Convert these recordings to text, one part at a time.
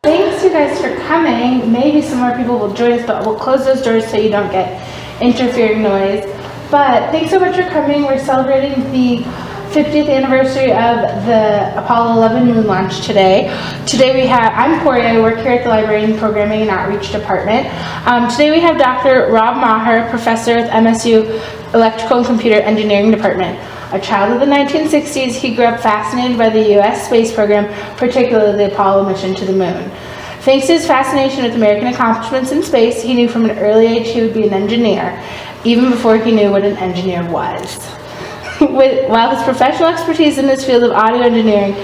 Thanks you guys for coming. Maybe some more people will join us, but we'll close those doors so you don't get interfering noise. But thanks so much for coming. We're celebrating the 50th anniversary of the Apollo 11 moon launch today. I'm Corey, I work here at the Library and Programming and Outreach Department. Today we have Dr. Rob Maher, professor at MSU Electrical and Computer Engineering Department. A child of the 1960s, he grew up fascinated by the U.S. space program, particularly the Apollo mission to the moon. Thanks to his fascination with American accomplishments in space, he knew from an early age he would be an engineer, even before he knew what an engineer was. While his professional expertise in this field of audio engineering,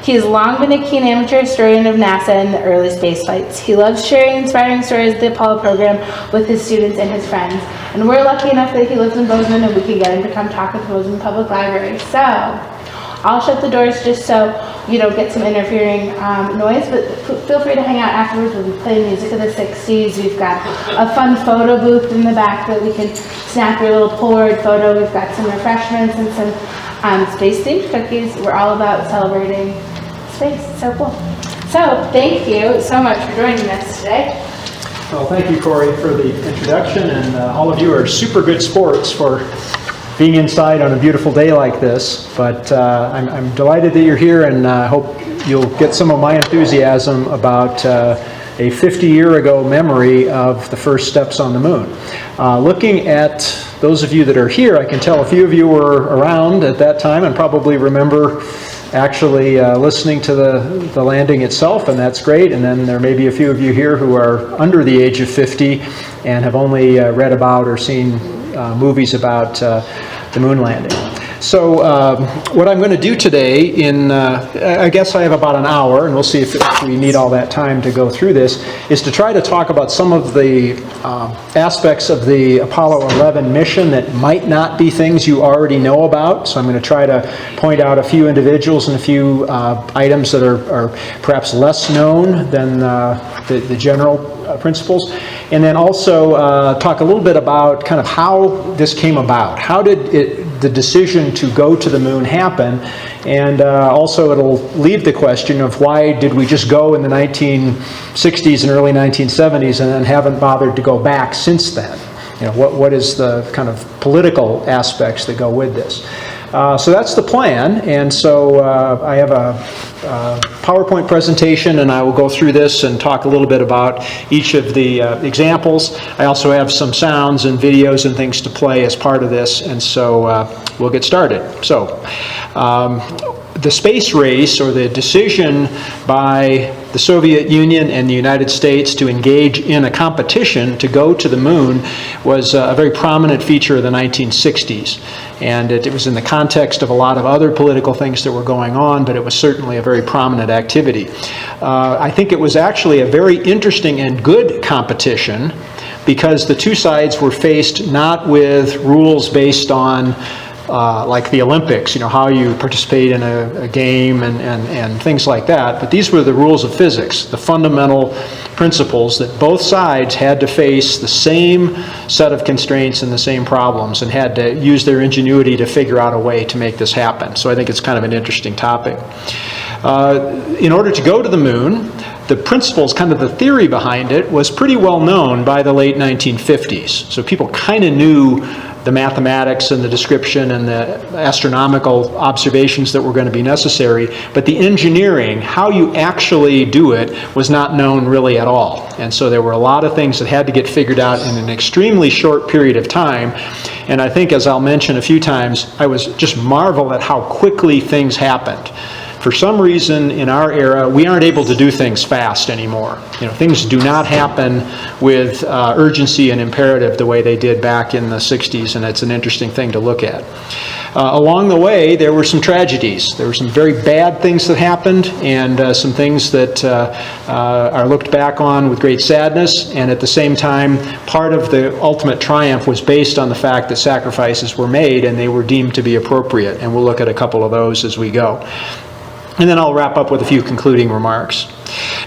he has long been a keen amateur historian of NASA and the early space flights. He loves sharing inspiring stories of the Apollo program with his students and his friends. And we're lucky enough that he lives in Bozeman and we can get him to come talk at the Bozeman Public Library. So, I'll shut the doors just so you don't get some interfering noise, but feel free to hang out afterwards. We'll be playing music of the 60s. We've got a fun photo booth in the back that we can snap your little Polaroid photo. We've got some refreshments and some space-themed cookies. We're all about celebrating space. It's so cool. So thank you so much for joining us today. Well, thank you, Corey, for the introduction, and all of you are super good sports for being inside on a beautiful day like this, but I'm delighted that you're here, and I hope you'll get some of my enthusiasm about a 50-year-ago memory of the first steps on the moon. Looking at those of you that are here, I can tell a few of you were around at that time and probably remember actually listening to the landing itself, and that's great. And then there may be a few of you here who are under the age of 50 and have only read about or seen movies about the moon landing. So what I'm going to do today I guess I have about an hour, and we'll see if we need all that time to go through this, is to try to talk about some of the aspects of the Apollo 11 mission that might not be things you already know about. So I'm going to try to point out a few individuals and a few items that are perhaps less known than the general principles. And then also talk a little bit about kind of how this came about. How did the decision to go to the moon happen? And also it'll leave the question of why did we just go in the 1960s and early 1970s and then haven't bothered to go back since then? You know, what is the kind of political aspects that go with this? So that's the plan, and so I have a PowerPoint presentation, and I will go through this and talk a little bit about each of the examples. I also have some sounds and videos and things to play as part of this, and so we'll get started. So the space race, or the decision by the Soviet Union and the United States to engage in a competition to go to the moon, was a very prominent feature of the 1960s. And it was in the context of a lot of other political things that were going on, but it was certainly a very prominent activity. I think it was actually a very interesting and good competition, because the two sides were faced not with rules based on like the Olympics, you know, how you participate in a game and things like that. But these were the rules of physics, the fundamental principles that both sides had to face the same set of constraints and the same problems, and had to use their ingenuity to figure out a way to make this happen. So I think it's kind of an interesting topic. In order to go to the moon, the principles, kind of the theory behind it, was pretty well known by the late 1950s. So people kind of knew the mathematics and the description and the astronomical observations that were going to be necessary, but the engineering, how you actually do it, was not known really at all. And so there were a lot of things that had to get figured out in an extremely short period of time. And I think, as I'll mention a few times, I was just marveled at how quickly things happened. For some reason in our era, we aren't able to do things fast anymore. You know, things do not happen with urgency and imperative the way they did back in the 60s, and it's an interesting thing to look at. Along the way, there were some tragedies. There were some very bad things that happened, and some things that are looked back on with great sadness, and at the same time, part of the ultimate triumph was based on the fact that sacrifices were made and they were deemed to be appropriate, and we'll look at a couple of those as we go. And then I'll wrap up with a few concluding remarks.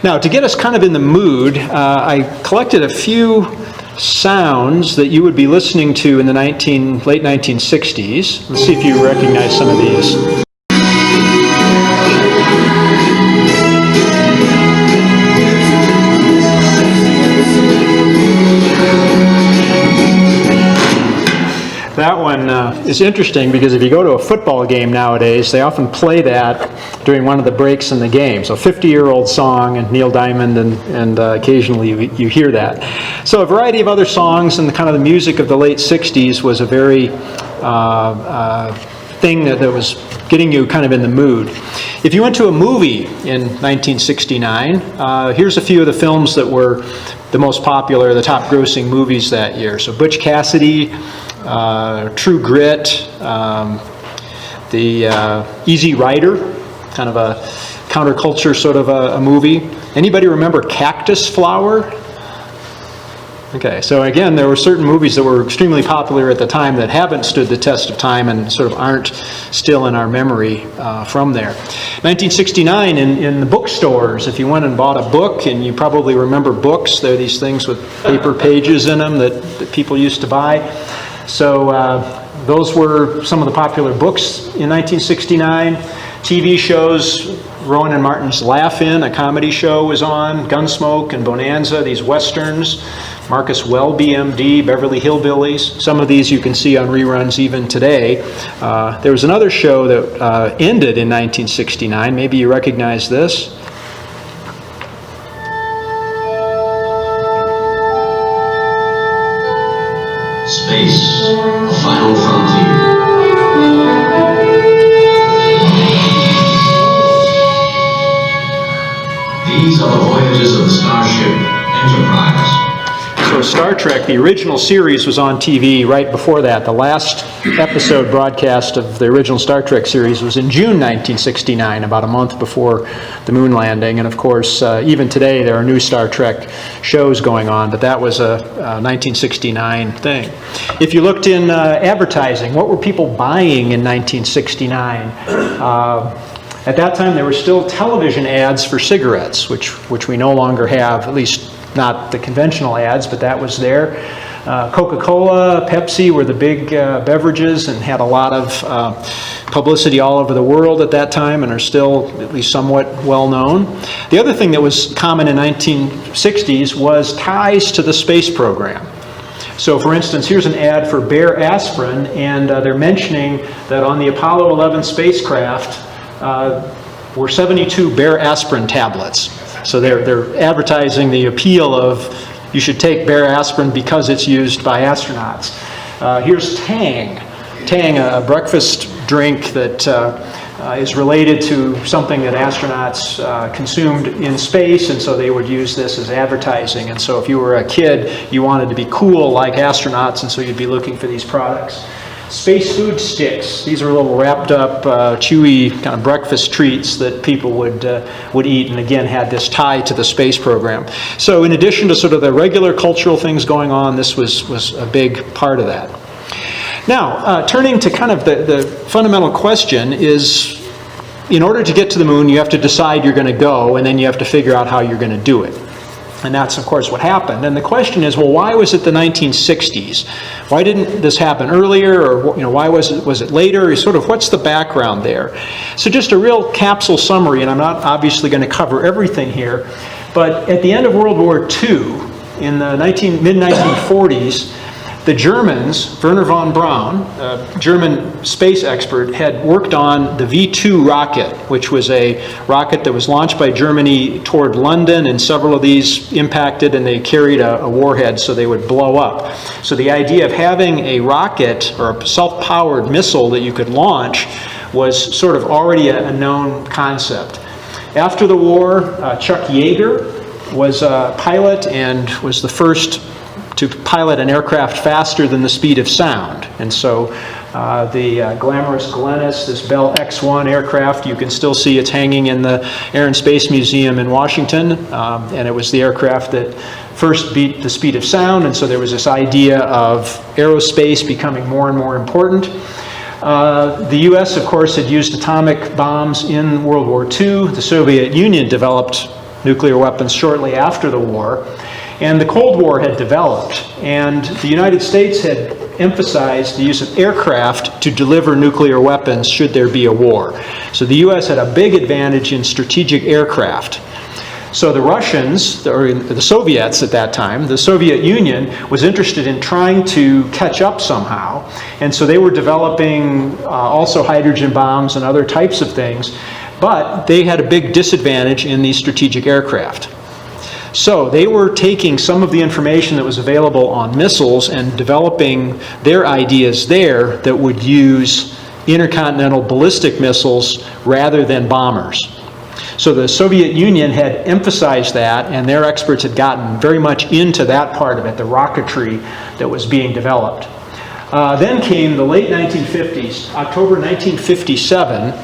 Now, to get us kind of in the mood, I collected a few sounds that you would be listening to in the late 1960s. Let's see if you recognize some of these. is interesting because if you go to a football game nowadays, they often play that during one of the breaks in the game. So 50-year-old song and Neil Diamond, and occasionally you hear that. So a variety of other songs, and the kind of the music of the late 60s was a very thing that was getting you kind of in the mood. If you went to a movie in 1969, here's a few of the films that were the most popular, the top grossing movies that year. So Butch Cassidy, True Grit, the Easy Rider, kind of a counterculture sort of a movie. Anybody remember Cactus Flower? Okay, so again, there were certain movies that were extremely popular at the time that haven't stood the test of time and sort of aren't still in our memory from there. 1969, in the bookstores, if you went and bought a book, and you probably remember books, there are these things with paper pages in them that people used to buy. So those were some of the popular books in 1969. TV shows, Rowan and Martin's Laugh-In, a comedy show, was on. Gunsmoke and Bonanza, these westerns. Marcus Welby, MD, Beverly Hillbillies. Some of these you can see on reruns even today. There was another show that ended in 1969. Maybe you recognize this. Space, a final frontier. These are the voyages of the starship Enterprise. So Star Trek, the original series, was on TV right before that. The last episode broadcast of the original Star Trek series was in June 1969, about a month before the moon landing. And of course, even today there are new Star Trek shows going on, but that was a 1969 thing. If you looked in advertising, what were people buying in 1969? At that time, there were still television ads for cigarettes, which we no longer have, at least not the conventional ads, but that was there. Coca-Cola, Pepsi were the big beverages and had a lot of publicity all over the world at that time and are still at least somewhat well known. The other thing that was common in 1960s was ties to the space program. So for instance, here's an ad for Bayer Aspirin, and they're mentioning that on the Apollo 11 spacecraft were 72 Bayer Aspirin tablets. So they're advertising the appeal of you should take Bayer Aspirin because it's used by astronauts. Here's Tang. Tang, a breakfast drink that is related to something that astronauts consumed in space, and so they would use this as advertising. And so if you were a kid, you wanted to be cool like astronauts, and so you'd be looking for these products. Space food sticks. These are little wrapped up, chewy kind of breakfast treats that people would eat, and again had this tie to the space program. So in addition to sort of the regular cultural things going on, this was a big part of that. Now, turning to kind of the fundamental question is, in order to get to the moon, you have to decide you're going to go, and then you have to figure out how you're going to do it. And that's, of course, what happened. And the question is, well, why was it the 1960s? Why didn't this happen earlier, or why was it later? Or sort of, what's the background there? So just a real capsule summary, and I'm not obviously going to cover everything here, but at the end of World War II, in the mid-1940s, the Germans, Werner von Braun, a German space expert, had worked on the V-2 rocket, which was a rocket that was launched by Germany toward London, and several of these impacted and they carried a warhead so they would blow up. So the idea of having a rocket or a self-powered missile that you could launch was sort of already a known concept. After the war, Chuck Yeager was a pilot and was the first to pilot an aircraft faster than the speed of sound. And so the glamorous Glennis, this Bell X-1 aircraft, you can still see it's hanging in the Air and Space Museum in Washington, and it was the aircraft that first beat the speed of sound, and so there was this idea of aerospace becoming more and more important. The US, of course, had used atomic bombs in World War II. The Soviet Union developed nuclear weapons shortly after the war. And the Cold War had developed, and the United States had emphasized the use of aircraft to deliver nuclear weapons should there be a war. So the US had a big advantage in strategic aircraft. So the Russians, or the Soviets at that time, the Soviet Union was interested in trying to catch up somehow. And so they were developing also hydrogen bombs and other types of things, but they had a big disadvantage in these strategic aircraft. So they were taking some of the information that was available on missiles and developing their ideas there that would use intercontinental ballistic missiles rather than bombers. So the Soviet Union had emphasized that, and their experts had gotten very much into that part of it, the rocketry that was being developed. Then came the late 1950s, October 1957,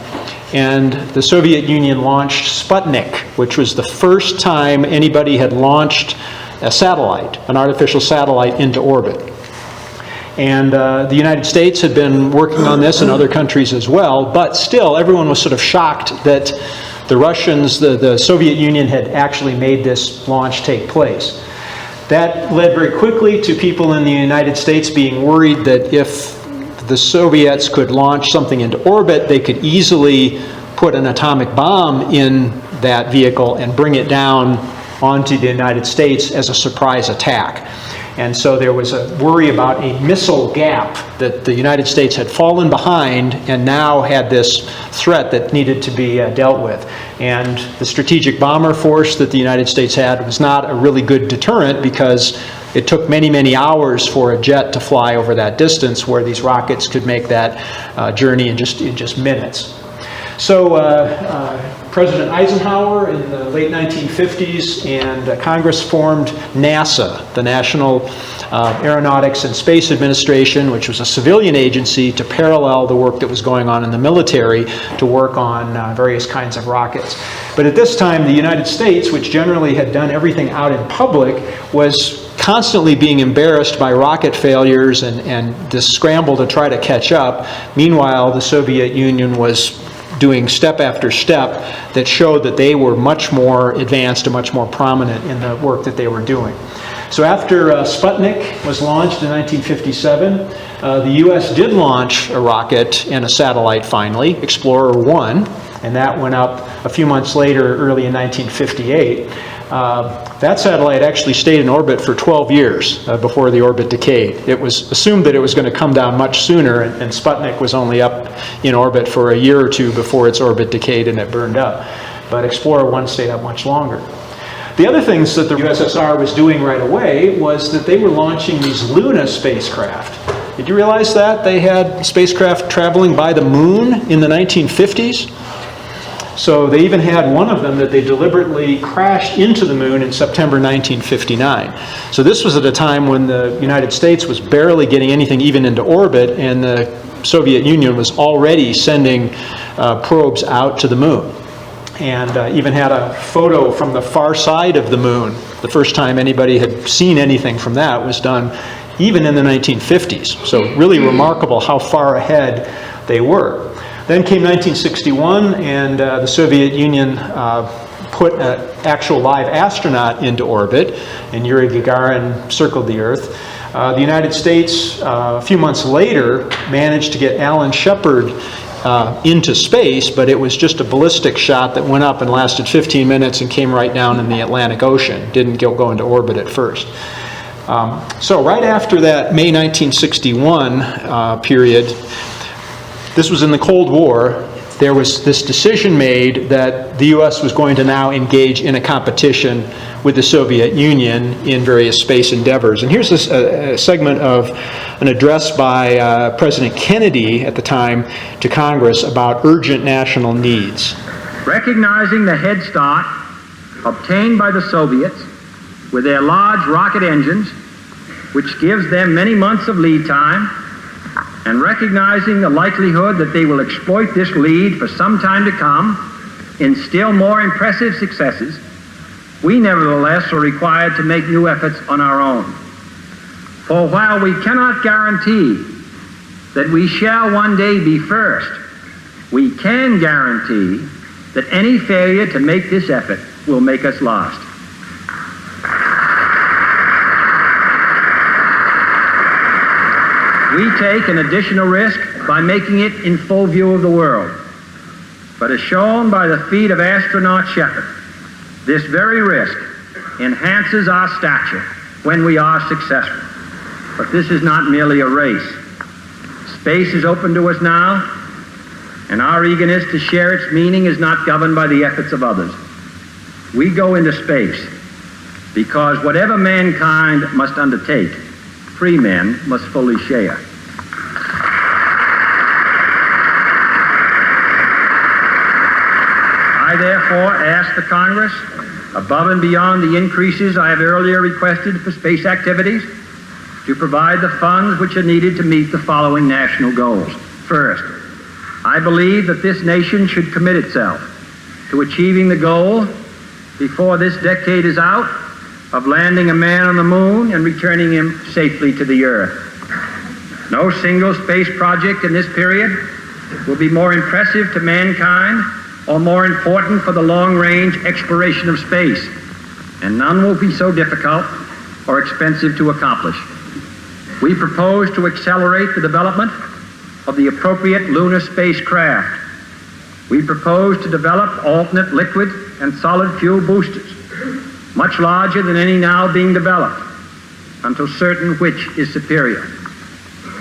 and the Soviet Union launched Sputnik, which was the first time anybody had launched a satellite, an artificial satellite, into orbit. And the United States had been working on this, and other countries as well, but still everyone was sort of shocked that the Russians, the Soviet Union had actually made this launch take place. That led very quickly to people in the United States being worried that if the Soviets could launch something into orbit, they could easily put an atomic bomb in that vehicle and bring it down onto the United States as a surprise attack. And so there was a worry about a missile gap, that the United States had fallen behind and now had this threat that needed to be dealt with. And the strategic bomber force that the United States had was not a really good deterrent, because it took many, many hours for a jet to fly over that distance, where these rockets could make that journey in just minutes. So President Eisenhower in the late 1950s and Congress formed NASA, the National Aeronautics and Space Administration, which was a civilian agency to parallel the work that was going on in the military to work on various kinds of rockets. But at this time, the United States, which generally had done everything out in public, was constantly being embarrassed by rocket failures and this scramble to try to catch up. Meanwhile, the Soviet Union was doing step after step that showed that they were much more advanced and much more prominent in the work that they were doing. So after Sputnik was launched in 1957, the U.S. did launch a rocket and a satellite finally, Explorer 1, and that went up a few months later, early in 1958. That satellite actually stayed in orbit for 12 years before the orbit decayed. It was assumed that it was going to come down much sooner, and Sputnik was only up in orbit for a year or two before its orbit decayed and it burned up. But Explorer 1 stayed up much longer. The other things that the USSR was doing right away was that they were launching these Luna spacecraft. Did you realize that? They had spacecraft traveling by the moon in the 1950s. So they even had one of them that they deliberately crashed into the moon in September 1959. So this was at a time when the United States was barely getting anything even into orbit, and the Soviet Union was already sending probes out to the moon. And even had a photo from the far side of the moon. The first time anybody had seen anything from that was done even in the 1950s. So really remarkable how far ahead they were. Then came 1961, and the Soviet Union put an actual live astronaut into orbit, and Yuri Gagarin circled the Earth. The United States, a few months later, managed to get Alan Shepard into space, but it was just a ballistic shot that went up and lasted 15 minutes and came right down in the Atlantic Ocean. Didn't go into orbit at first. So right after that May 1961 period, this was in the Cold War, there was this decision made that the U.S. was going to now engage in a competition with the Soviet Union in various space endeavors. And here's a segment of an address by President Kennedy at the time to Congress about urgent national needs. Recognizing the head start obtained by the Soviets with their large rocket engines, which gives them many months of lead time, and recognizing the likelihood that they will exploit this lead for some time to come in still more impressive successes, we nevertheless are required to make new efforts on our own. For while we cannot guarantee that we shall one day be first, we can guarantee that any failure to make this effort will make us lost. We take an additional risk by making it in full view of the world. But as shown by the feat of astronaut Shepard, This very risk enhances our stature when we are successful. But this is not merely a race. Space is open to us now, and our eagerness to share its meaning is not governed by the efforts of others. We go into space because whatever mankind must undertake, free men must fully share. I therefore ask the Congress, above and beyond the increases I have earlier requested for space activities, to provide the funds which are needed to meet the following national goals. First, I believe that this nation should commit itself to achieving the goal, before this decade is out, of landing a man on the moon and returning him safely to the Earth. No single space project in this period will be more impressive to mankind or more important for the long-range exploration of space, and none will be so difficult or expensive to accomplish. We propose to accelerate the development of the appropriate lunar spacecraft. We propose to develop alternate liquid and solid fuel boosters, much larger than any now being developed, until certain which is superior.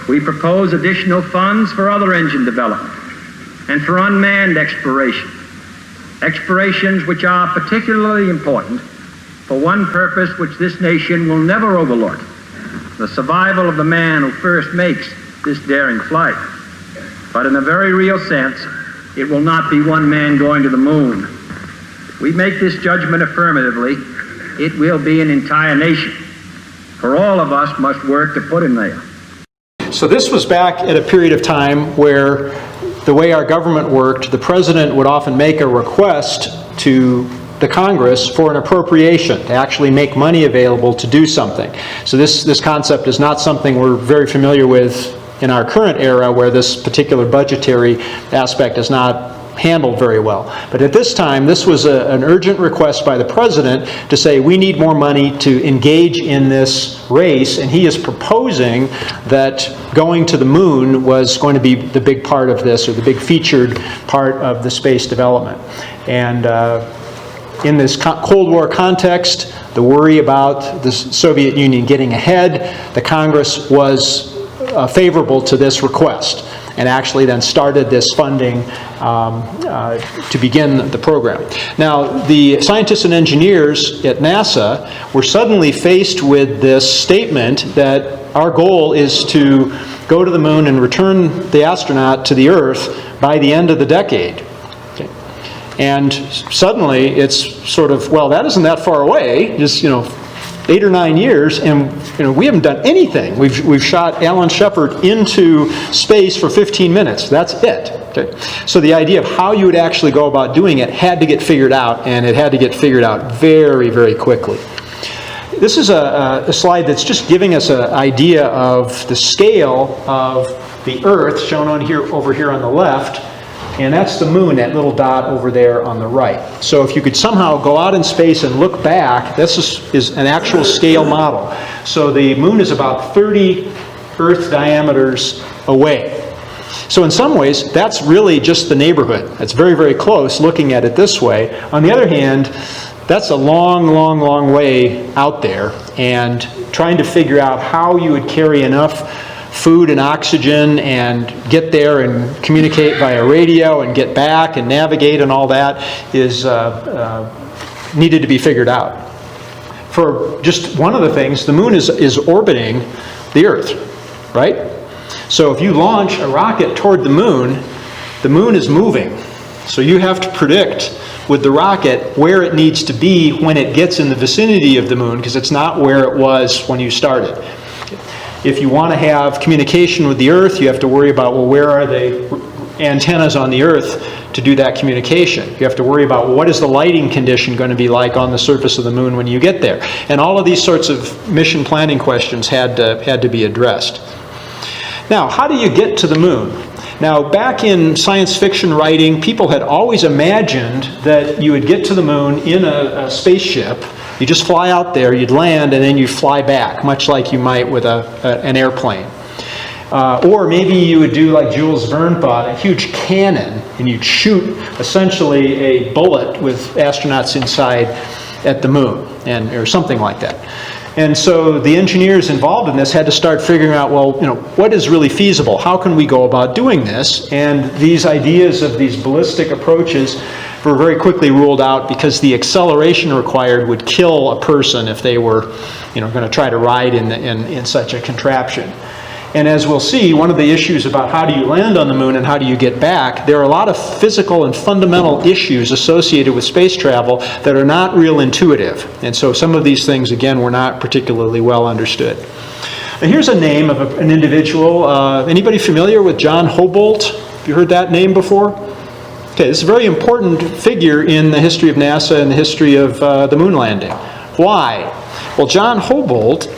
We propose additional funds for other engine development and for unmanned exploration, explorations which are particularly important for one purpose which this nation will never overlook: the survival of the man who first makes this daring flight. But in a very real sense, it will not be one man going to the moon. We make this judgment affirmatively, it will be an entire nation. For all of us must work to put him there. So this was back at a period of time where the way our government worked, the president would often make a request to the Congress for an appropriation to actually make money available to do something. So this concept is not something we're very familiar with in our current era, where this particular budgetary aspect is not handled very well. But at this time, this was an urgent request by the president to say, we need more money to engage in this race, and he is proposing that going to the moon was going to be the big part of this, or the big featured part of the space development. And in this Cold War context, the worry about the Soviet Union getting ahead, the Congress was favorable to this request, and actually then started this funding to begin the program. Now, the scientists and engineers at NASA were suddenly faced with this statement that our goal is to go to the moon and return the astronaut to the Earth by the end of the decade. Okay. And suddenly it's sort of, well, that isn't that far away, just 8 or 9 years, and we haven't done anything. We've shot Alan Shepard into space for 15 minutes. That's it. Okay. So the idea of how you would actually go about doing it had to get figured out, and it had to get figured out very, very quickly. This is a slide that's just giving us an idea of the scale of the Earth, shown on here, over here on the left. And that's the moon, that little dot over there on the right. So if you could somehow go out in space and look back, this is an actual scale model. So the moon is about 30 Earth diameters away. So in some ways, that's really just the neighborhood. It's very, very close looking at it this way. On the other hand, that's a long, long, long way out there, and trying to figure out how you would carry enough food and oxygen and get there and communicate via radio and get back and navigate and all that is needed to be figured out. For just one of the things, the moon is orbiting the Earth, right? So if you launch a rocket toward the moon is moving. So you have to predict with the rocket where it needs to be when it gets in the vicinity of the moon, because it's not where it was when you started. If you want to have communication with the Earth, you have to worry about, well, where are the antennas on the Earth to do that communication? You have to worry about, well, what is the lighting condition going to be like on the surface of the moon when you get there? And all of these sorts of mission planning questions had to be addressed. Now, how do you get to the moon? Now, back in science fiction writing, people had always imagined that you would get to the moon in a spaceship. You just fly out there, you'd land, and then you fly back, much like you might with an airplane. Or maybe you would do like Jules Verne thought, a huge cannon, and you'd shoot essentially a bullet with astronauts inside at the moon, or something like that. And so the engineers involved in this had to start figuring out, well, what is really feasible? How can we go about doing this? And these ideas of these ballistic approaches were very quickly ruled out because the acceleration required would kill a person if they were, going to try to ride in such a contraption. And as we'll see, one of the issues about how do you land on the moon and how do you get back, there are a lot of physical and fundamental issues associated with space travel that are not real intuitive. And so some of these things, again, were not particularly well understood. Now here's a name of an individual. Anybody familiar with John Houbolt? Have you heard that name before? Okay, this is a very important figure in the history of NASA and the history of the moon landing. Why? Well, John Houbolt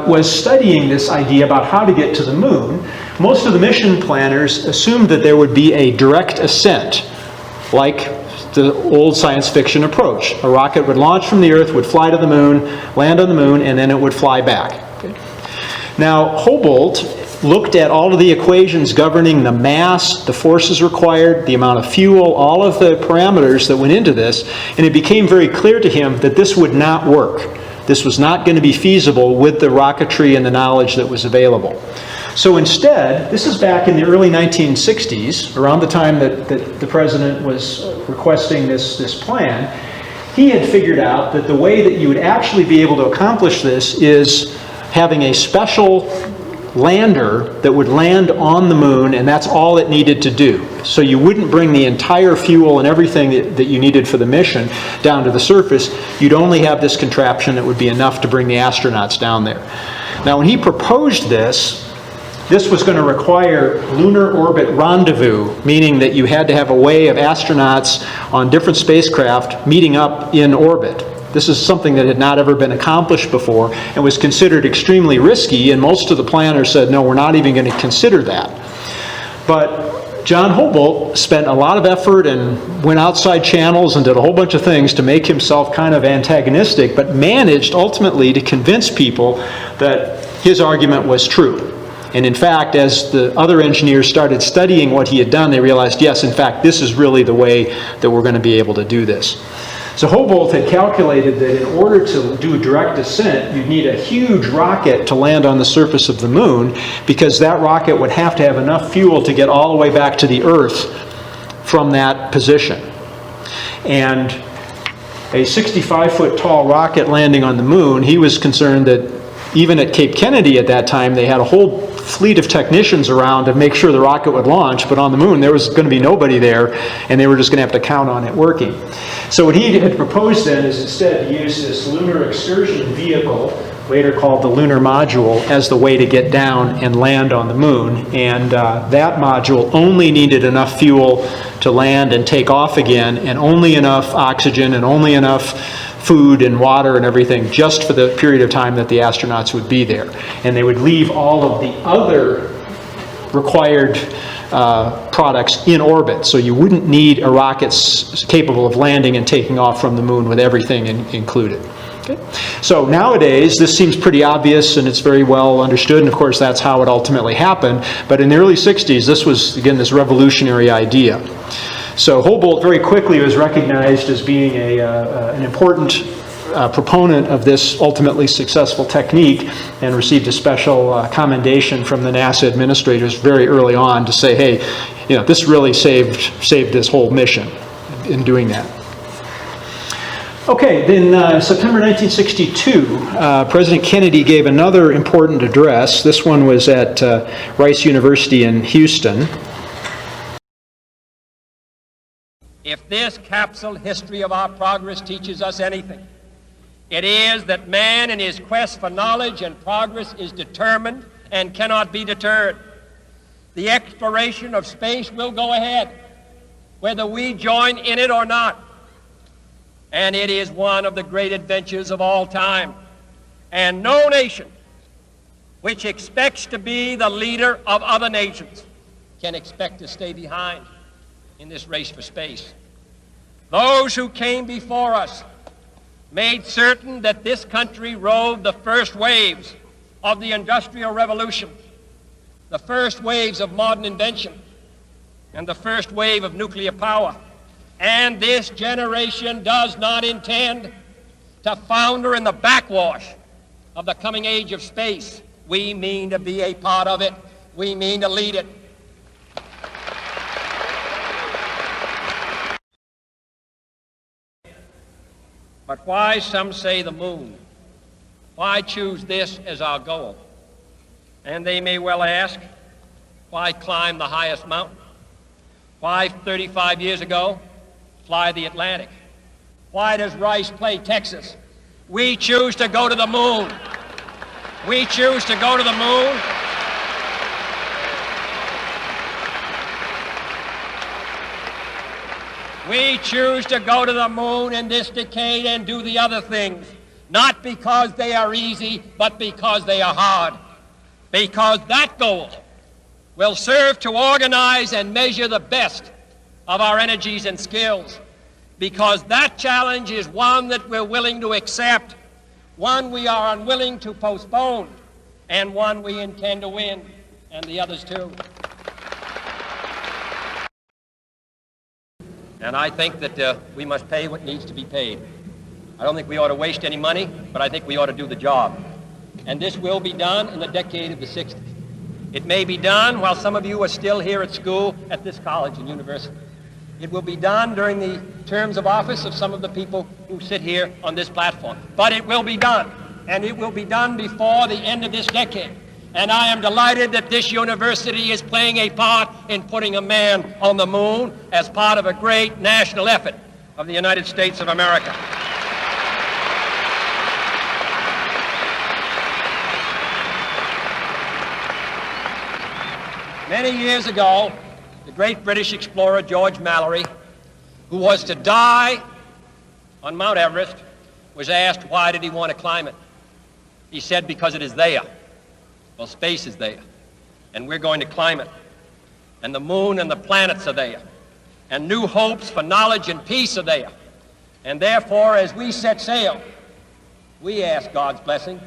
was studying this idea about how to get to the moon. Most of the mission planners assumed that there would be a direct ascent, like the old science fiction approach. A rocket would launch from the Earth, would fly to the moon, land on the moon, and then it would fly back. Okay. Now, Houbolt looked at all of the equations governing the mass, the forces required, the amount of fuel, all of the parameters that went into this, and it became very clear to him that this would not work. This was not going to be feasible with the rocketry and the knowledge that was available. So instead, this is back in the early 1960s, around the time that the president was requesting this plan, he had figured out that the way that you would actually be able to accomplish this is having a special lander that would land on the moon, and that's all it needed to do. So you wouldn't bring the entire fuel and everything that you needed for the mission down to the surface. You'd only have this contraption that would be enough to bring the astronauts down there. Now, when he proposed this was going to require lunar orbit rendezvous, meaning that you had to have a way of astronauts on different spacecraft meeting up in orbit. This is something that had not ever been accomplished before and was considered extremely risky, and most of the planners said, no, we're not even going to consider that. But John Houbolt spent a lot of effort and went outside channels and did a whole bunch of things to make himself kind of antagonistic, but managed ultimately to convince people that his argument was true. And in fact, as the other engineers started studying what he had done, they realized, yes, in fact, this is really the way that we're going to be able to do this. So Houbolt had calculated that in order to do direct ascent, you'd need a huge rocket to land on the surface of the moon, because that rocket would have to have enough fuel to get all the way back to the Earth from that position. And a 65-foot tall rocket landing on the moon, he was concerned that even at Cape Kennedy at that time, they had a whole fleet of technicians around to make sure the rocket would launch, but on the moon there was going to be nobody there, and they were just going to have to count on it working. So what he had proposed then is instead to use this lunar excursion vehicle, later called the lunar module, as the way to get down and land on the moon. And that module only needed enough fuel to land and take off again, and only enough oxygen and only enough food and water and everything just for the period of time that the astronauts would be there. And they would leave all of the other required products in orbit, so you wouldn't need a rocket capable of landing and taking off from the moon with everything included. Okay. So nowadays, this seems pretty obvious and it's very well understood, and of course that's how it ultimately happened. But in the early 60s, this was, again, this revolutionary idea. So Houbolt very quickly was recognized as being an important proponent of this ultimately successful technique, and received a special commendation from the NASA administrators very early on to say, hey, this really saved this whole mission in doing that. Okay, then September 1962, President Kennedy gave another important address. This one was at Rice University in Houston. If this capsule history of our progress teaches us anything, it is that man in his quest for knowledge and progress is determined and cannot be deterred. The exploration of space will go ahead, whether we join in it or not. And it is one of the great adventures of all time. And no nation which expects to be the leader of other nations can expect to stay behind in this race for space. Those who came before us made certain that this country rode the first waves of the Industrial Revolution. the first waves of modern invention, and the first wave of nuclear power. And this generation does not intend to founder in the backwash of the coming age of space. We mean to be a part of it. We mean to lead it. But why, some say, the moon? Why choose this as our goal? And they may well ask, why climb the highest mountain? Why, 35 years ago, fly the Atlantic? Why does Rice play Texas? We choose to go to the moon. We choose to go to the moon. We choose to go to the moon in this decade and do the other things, not because they are easy, but because they are hard. Because that goal will serve to organize and measure the best of our energies and skills. Because that challenge is one that we're willing to accept, one we are unwilling to postpone, and one we intend to win, and the others too. And I think that we must pay what needs to be paid. I don't think we ought to waste any money, but I think we ought to do the job. And this will be done in the decade of the 60s. It may be done while some of you are still here at school at this college and university. It will be done during the terms of office of some of the people who sit here on this platform. But it will be done, and it will be done before the end of this decade. And I am delighted that this university is playing a part in putting a man on the moon as part of a great national effort of the United States of America. Many years ago, the great British explorer George Mallory, who was to die on Mount Everest, was asked why did he want to climb it. He said, because it is there. Well, space is there, and we're going to climb it. And the moon and the planets are there, and new hopes for knowledge and peace are there. And therefore, as we set sail, we ask God's blessing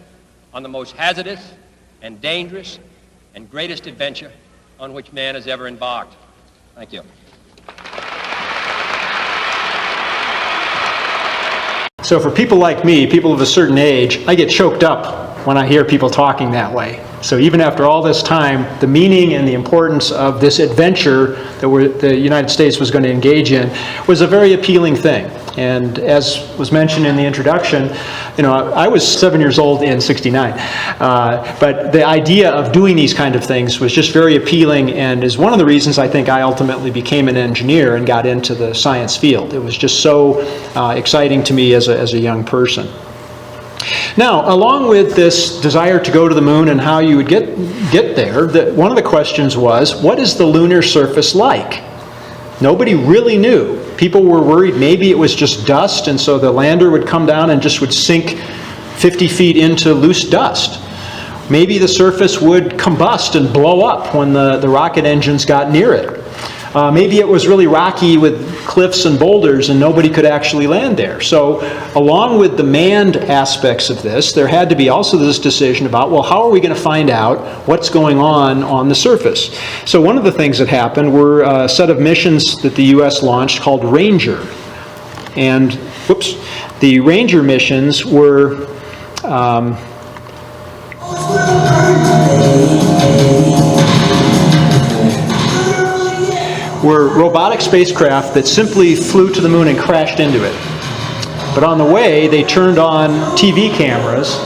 on the most hazardous and dangerous and greatest adventure on which man has ever embarked. Thank you. So for people like me, people of a certain age, I get choked up when I hear people talking that way. So even after all this time, the meaning and the importance of this adventure that the United States was going to engage in was a very appealing thing. And as was mentioned in the introduction, you know, I was 7 years old in '69, but the idea of doing these kind of things was just very appealing, and is one of the reasons I think I ultimately became an engineer and got into the science field. It was just so exciting to me as a young person. Now, along with this desire to go to the moon and how you would get there, one of the questions was, what is the lunar surface like? Nobody really knew. People were worried maybe it was just dust, and so the lander would come down and just would sink 50 feet into loose dust. Maybe the surface would combust and blow up when the rocket engines got near it. Maybe it was really rocky with cliffs and boulders and nobody could actually land there. So along with the manned aspects of this, there had to be also this decision about, well, how are we going to find out what's going on the surface? So one of the things that happened were a set of missions that the U.S. launched called Ranger. And, the Ranger missions were robotic spacecraft that simply flew to the moon and crashed into it. But on the way, they turned on TV cameras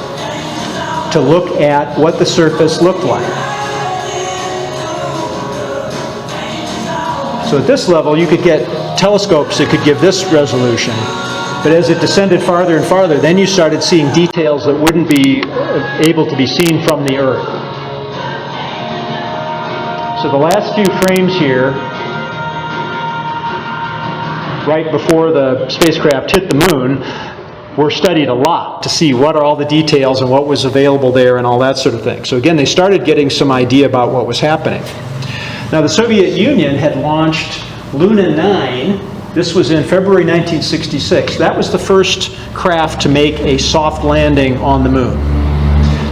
to look at what the surface looked like. So at this level, you could get telescopes that could give this resolution. But as it descended farther and farther, then you started seeing details that wouldn't be able to be seen from the Earth. So the last few frames here, right before the spacecraft hit the moon, were studied a lot to see what are all the details and what was available there and all that sort of thing. So again, they started getting some idea about what was happening. Now the Soviet Union had launched Luna 9. This was in February 1966. That was the first craft to make a soft landing on the moon.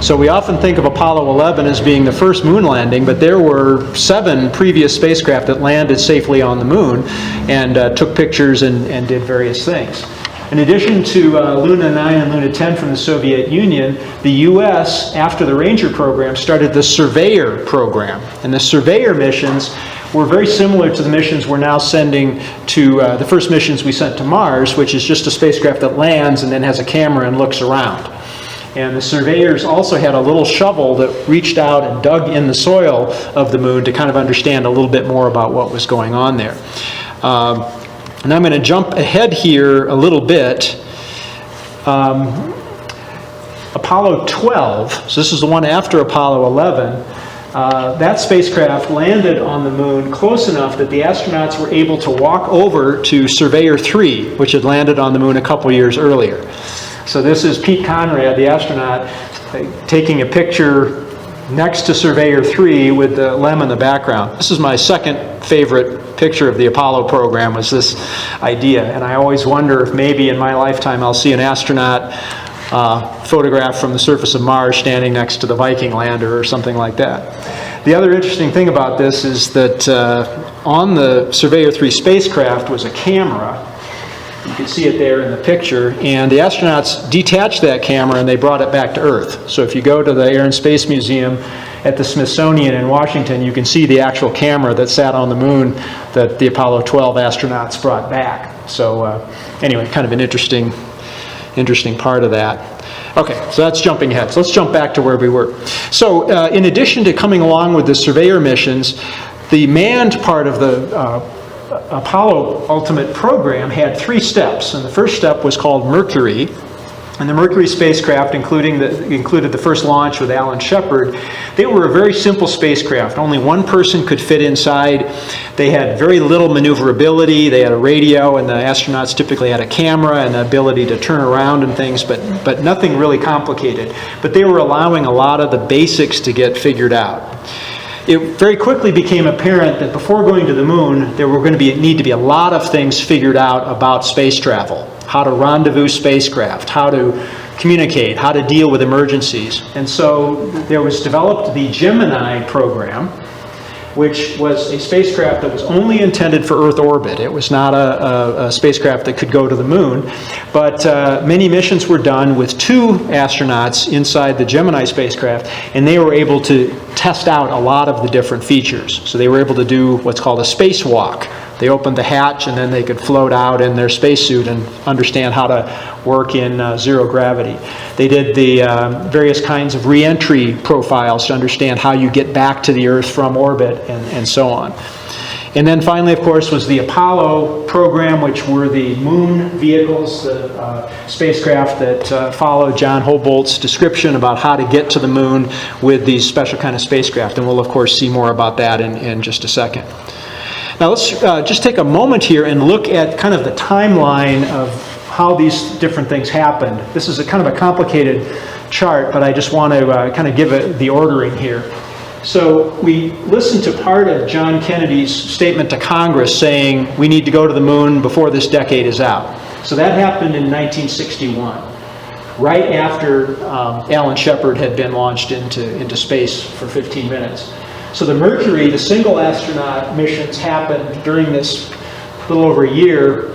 So we often think of Apollo 11 as being the first moon landing, but there were 7 previous spacecraft that landed safely on the moon and took pictures and did various things. In addition to Luna 9 and Luna 10 from the Soviet Union, the U.S., after the Ranger program, started the Surveyor program. And the Surveyor missions were very similar to the missions we're now sending to the first missions we sent to Mars, which is just a spacecraft that lands and then has a camera and looks around. And the surveyors also had a little shovel that reached out and dug in the soil of the moon to kind of understand a little bit more about what was going on there. And I'm going to jump ahead here a little bit. Apollo 12, so this is the one after Apollo 11, that spacecraft landed on the moon close enough that the astronauts were able to walk over to Surveyor 3, which had landed on the moon a couple years earlier. So this is Pete Conrad, the astronaut, taking a picture next to Surveyor 3 with the LEM in the background. This is my second favorite picture of the Apollo program, was this idea. And I always wonder if maybe in my lifetime I'll see an astronaut photographed from the surface of Mars standing next to the Viking lander or something like that. The other interesting thing about this is that on the Surveyor 3 spacecraft was a camera. You can see it there in the picture, and the astronauts detached that camera and they brought it back to Earth. So if you go to the Air and Space Museum at the Smithsonian in Washington, you can see the actual camera that sat on the moon that the Apollo 12 astronauts brought back. So anyway, kind of an interesting part of that. Okay, so that's jumping ahead. So let's jump back to where we were. So in addition to coming along with the Surveyor missions, the manned part of the Apollo Ultimate program had 3 steps, and the first step was called Mercury. And the Mercury spacecraft, included the first launch with Alan Shepard, they were a very simple spacecraft. Only one person could fit inside. They had very little maneuverability. They had a radio, and the astronauts typically had a camera and the ability to turn around and things, but nothing really complicated. But they were allowing a lot of the basics to get figured out. It very quickly became apparent that before going to the moon, there were going to need to be a lot of things figured out about space travel. How to rendezvous spacecraft, how to communicate, how to deal with emergencies. And so there was developed the Gemini program, which was a spacecraft that was only intended for Earth orbit. It was not a spacecraft that could go to the moon. But many missions were done with 2 astronauts inside the Gemini spacecraft, and they were able to test out a lot of the different features. So they were able to do what's called a spacewalk. They opened the hatch and then they could float out in their spacesuit and understand how to work in zero gravity. They did the various kinds of re-entry profiles to understand how you get back to the Earth from orbit and so on. And then finally, of course, was the Apollo program, which were the moon vehicles, the spacecraft that followed John Hobolt's description about how to get to the moon with these special kind of spacecraft. And we'll, of course, see more about that in just a second. Now let's just take a moment here and look at kind of the timeline of how these different things happened. This is a kind of a complicated chart, but I just want to kind of give it the ordering here. So we listened to part of John Kennedy's statement to Congress saying we need to go to the moon before this decade is out. So that happened in 1961, right after Alan Shepard had been launched into space for 15 minutes. So the Mercury, the single astronaut missions happened during this little over a year,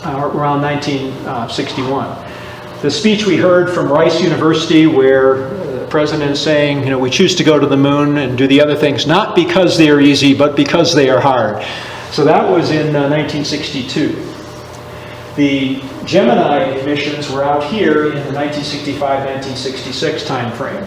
around 1961. The speech we heard from Rice University where the president is saying, you know, we choose to go to the moon and do the other things, not because they are easy, but because they are hard. So that was in 1962. The Gemini missions were out here in the 1965-1966 time frame.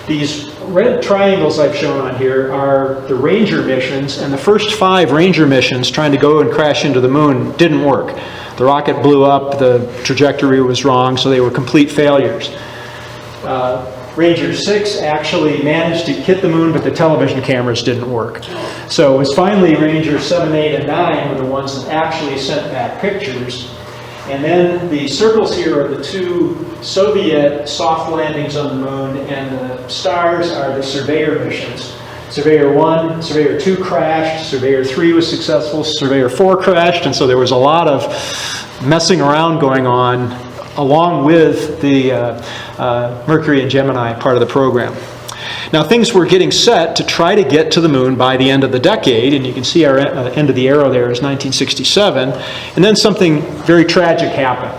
These red triangles I've shown on here are the Ranger missions, and the first 5 Ranger missions trying to go and crash into the moon didn't work. The rocket blew up, the trajectory was wrong, so they were complete failures. Ranger 6 actually managed to hit the moon, but the television cameras didn't work. So it was finally Ranger 7, 8, and 9 were the ones that actually sent back pictures. And then the circles here are the 2 Soviet soft landings on the moon, and the stars are the Surveyor missions. Surveyor 1, Surveyor 2 crashed, Surveyor 3 was successful, Surveyor 4 crashed, and so there was a lot of messing around going on along with the Mercury and Gemini part of the program. Now things were getting set to try to get to the moon by the end of the decade, and you can see our end of the arrow there is 1967, and then something very tragic happened.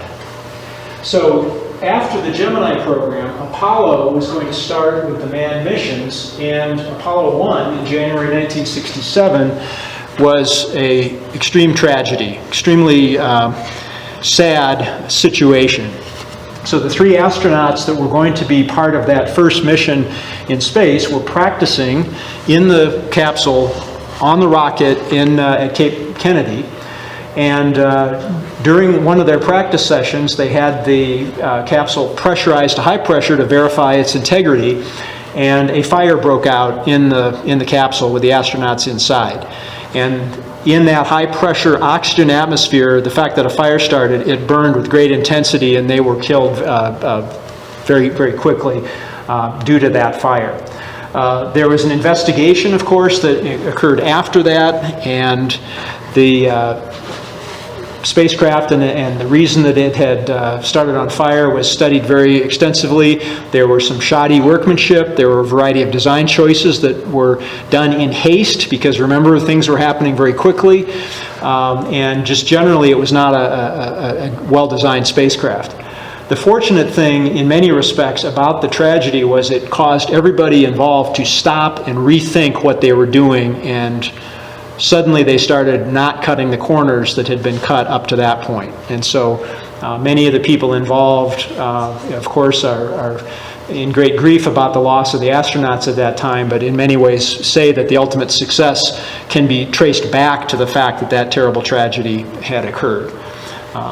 So after the Gemini program, Apollo was going to start with the manned missions, and Apollo 1 in January 1967 was an extreme tragedy, extremely sad situation. So the 3 astronauts that were going to be part of that first mission in space were practicing in the capsule on the rocket at Cape Kennedy. And during one of their practice sessions, they had the capsule pressurized to high pressure to verify its integrity, and a fire broke out in the capsule with the astronauts inside. And in that high pressure oxygen atmosphere, the fact that a fire started, it burned with great intensity, and they were killed very, very quickly due to that fire. There was an investigation, of course, that occurred after that, and the spacecraft and the reason that it had started on fire was studied very extensively. There were some shoddy workmanship. There were a variety of design choices that were done in haste, because remember, things were happening very quickly, and just generally it was not a well-designed spacecraft. The fortunate thing in many respects about the tragedy was it caused everybody involved to stop and rethink what they were doing, and suddenly they started not cutting the corners that had been cut up to that point. And so many of the people involved, of course, are in great grief about the loss of the astronauts at that time, but in many ways say that the ultimate success can be traced back to the fact that that terrible tragedy had occurred.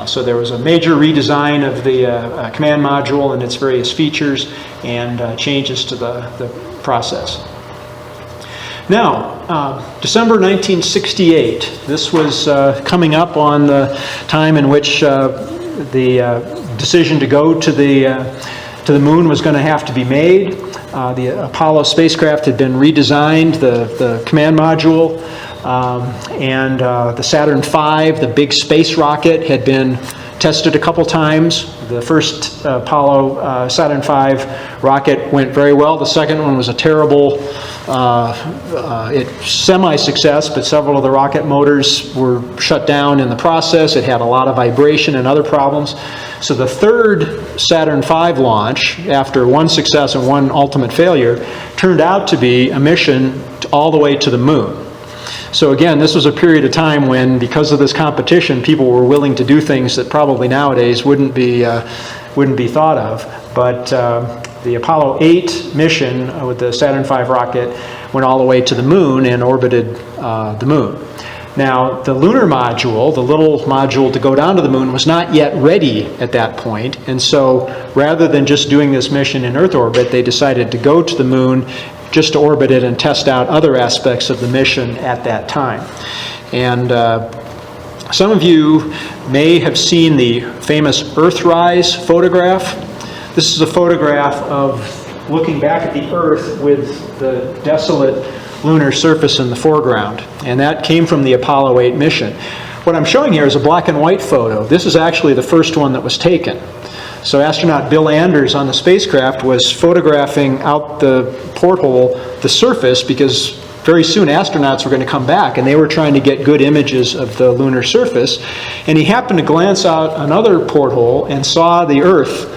So there was a major redesign of the command module and its various features, and changes to the process. Now, December 1968, this was coming up on the time in which the decision to go to the moon was going to have to be made. The Apollo spacecraft had been redesigned, the command module, and the Saturn V, the big space rocket, had been tested a couple times. The first Apollo Saturn V rocket went very well. The second one was a terrible semi-success, but several of the rocket motors were shut down in the process. It had a lot of vibration and other problems. So the third Saturn V launch, after one success and one ultimate failure, turned out to be a mission all the way to the moon. So again, this was a period of time when, because of this competition, people were willing to do things that probably nowadays wouldn't be thought of. But the Apollo 8 mission with the Saturn V rocket went all the way to the moon and orbited the moon. Now, the lunar module, the little module to go down to the moon, was not yet ready at that point, and so rather than just doing this mission in Earth orbit, they decided to go to the moon just to orbit it and test out other aspects of the mission at that time. And some of you may have seen the famous Earthrise photograph. This is a photograph of looking back at the Earth with the desolate lunar surface in the foreground, and that came from the Apollo 8 mission. What I'm showing here is a black and white photo. This is actually the first one that was taken. So astronaut Bill Anders on the spacecraft was photographing out the porthole the surface, because very soon astronauts were going to come back and they were trying to get good images of the lunar surface. And he happened to glance out another porthole and saw the Earth,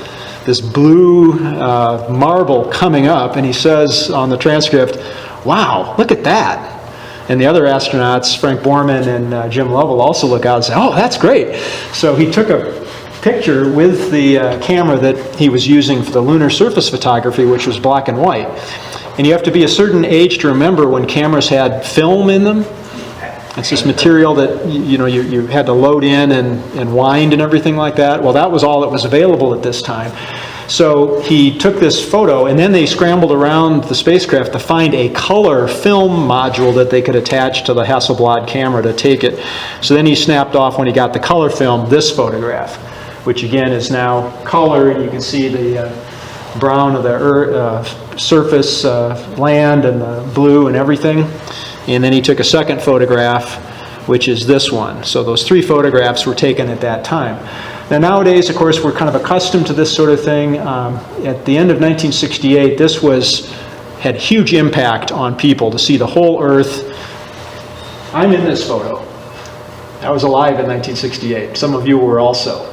this blue marble coming up, and he says on the transcript, "Wow, look at that." And the other astronauts, Frank Borman and Jim Lovell, also look out and say, "Oh, that's great." So he took a picture with the camera that he was using for the lunar surface photography, which was black and white. And you have to be a certain age to remember when cameras had film in them. It's this material that you had to load in and wind and everything like that. Well, that was all that was available at this time. So he took this photo, and then they scrambled around the spacecraft to find a color film module that they could attach to the Hasselblad camera to take it. So then he snapped off, when he got the color film, this photograph, which again is now color. You can see the brown of the surface, land, and the blue and everything. And then he took a second photograph, which is this one. So those three photographs were taken at that time. Now nowadays, of course, we're kind of accustomed to this sort of thing. At the end of 1968, this had huge impact on people to see the whole Earth. I'm in this photo. I was alive in 1968. Some of you were also.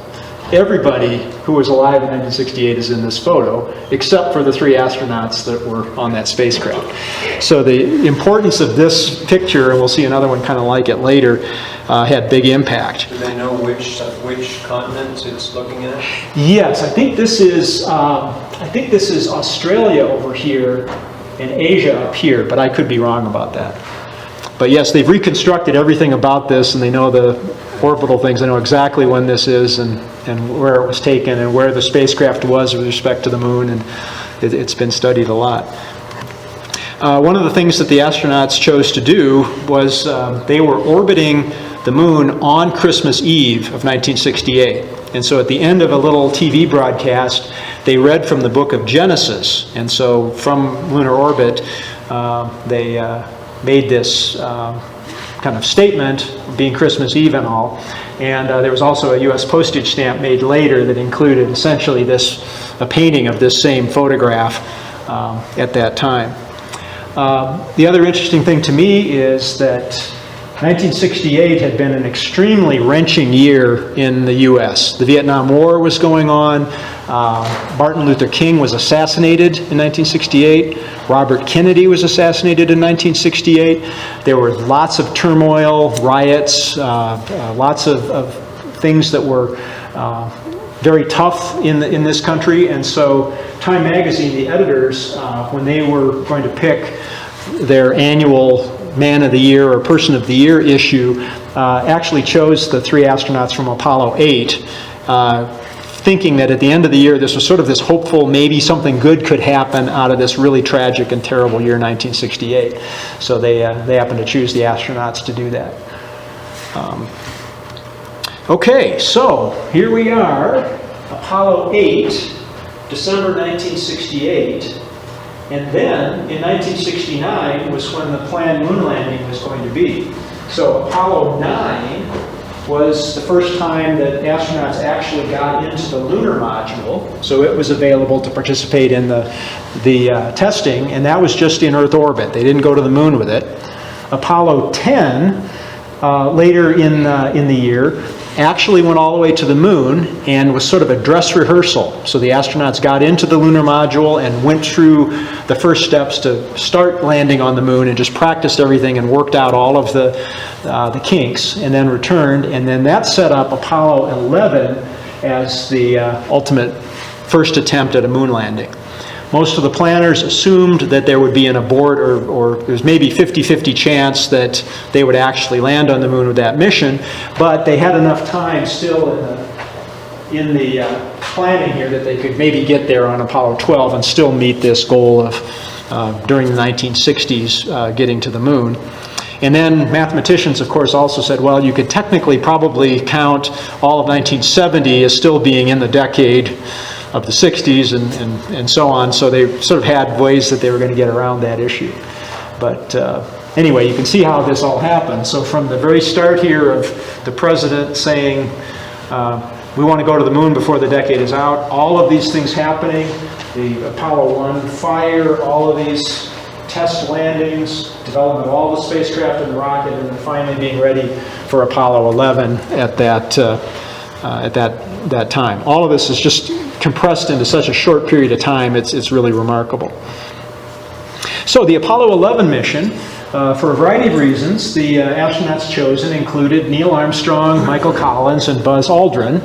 Everybody who was alive in 1968 is in this photo, except for the 3 astronauts that were on that spacecraft. So the importance of this picture, and we'll see another one kind of like it later, had big impact. Do they know which continents it's looking at? Yes, I think this is Australia over here and Asia up here, but I could be wrong about that. But yes, they've reconstructed everything about this, and they know the orbital things. They know exactly when this is and where it was taken and where the spacecraft was with respect to the moon, and it's been studied a lot. One of the things that the astronauts chose to do was they were orbiting the moon on Christmas Eve of 1968. And so at the end of a little TV broadcast, they read from the book of Genesis. And so from lunar orbit, they made this kind of statement, being Christmas Eve and all. And there was also a U.S. postage stamp made later that included essentially a painting of this same photograph at that time. The other interesting thing to me is that 1968 had been an extremely wrenching year in the U.S. The Vietnam War was going on. Martin Luther King was assassinated in 1968. Robert Kennedy was assassinated in 1968. There were lots of turmoil, riots, lots of things that were very tough in this country. And so Time Magazine, the editors, when they were going to pick their annual Man of the Year or Person of the Year issue, actually chose the 3 astronauts from Apollo 8, thinking that at the end of the year this was sort of this hopeful, maybe something good could happen out of this really tragic and terrible year 1968. So they happened to choose the astronauts to do that. Okay, so here we are, Apollo 8, December 1968. And then, in 1969, was when the planned moon landing was going to be. So Apollo 9 was the first time that astronauts actually got into the lunar module. So it was available to participate in the testing, and that was just in Earth orbit. They didn't go to the moon with it. Apollo 10, later in the year, actually went all the way to the moon and was sort of a dress rehearsal. So the astronauts got into the lunar module and went through the first steps to start landing on the moon and just practiced everything and worked out all of the kinks, and then returned. And then that set up Apollo 11 as the ultimate first attempt at a moon landing. Most of the planners assumed that there would be an abort, or there's maybe 50-50 chance that they would actually land on the moon with that mission, but they had enough time still in the planning here that they could maybe get there on Apollo 12 and still meet this goal of, during the 1960s, getting to the moon. And then mathematicians, of course, also said, well, you could technically probably count all of 1970 as still being in the decade of the 60s and so on. So they sort of had ways that they were going to get around that issue. But anyway, you can see how this all happened. So from the very start here of the president saying, we want to go to the moon before the decade is out, all of these things happening, the Apollo 1 fire, all of these test landings, development of all the spacecraft and the rocket, and then finally being ready for Apollo 11 at that time. All of this is just compressed into such a short period of time, it's really remarkable. So the Apollo 11 mission, for a variety of reasons, the astronauts chosen included Neil Armstrong, Michael Collins, and Buzz Aldrin.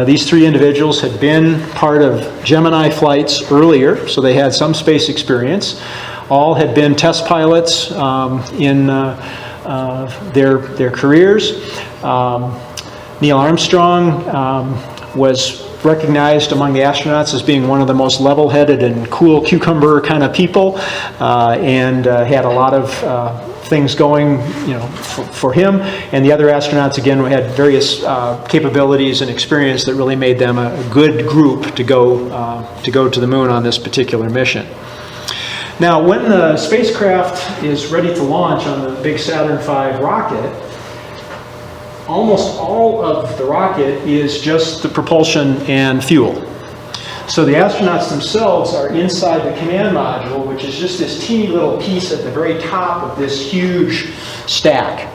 These 3 individuals had been part of Gemini flights earlier, so they had some space experience. All had been test pilots in their careers. Neil Armstrong was recognized among the astronauts as being one of the most level-headed and cool cucumber kind of people, and had a lot of things going, for him. And the other astronauts, again, had various capabilities and experience that really made them a good group to go to the moon on this particular mission. Now, when the spacecraft is ready to launch on the big Saturn V rocket, almost all of the rocket is just the propulsion and fuel. So the astronauts themselves are inside the command module, which is just this teeny little piece at the very top of this huge stack.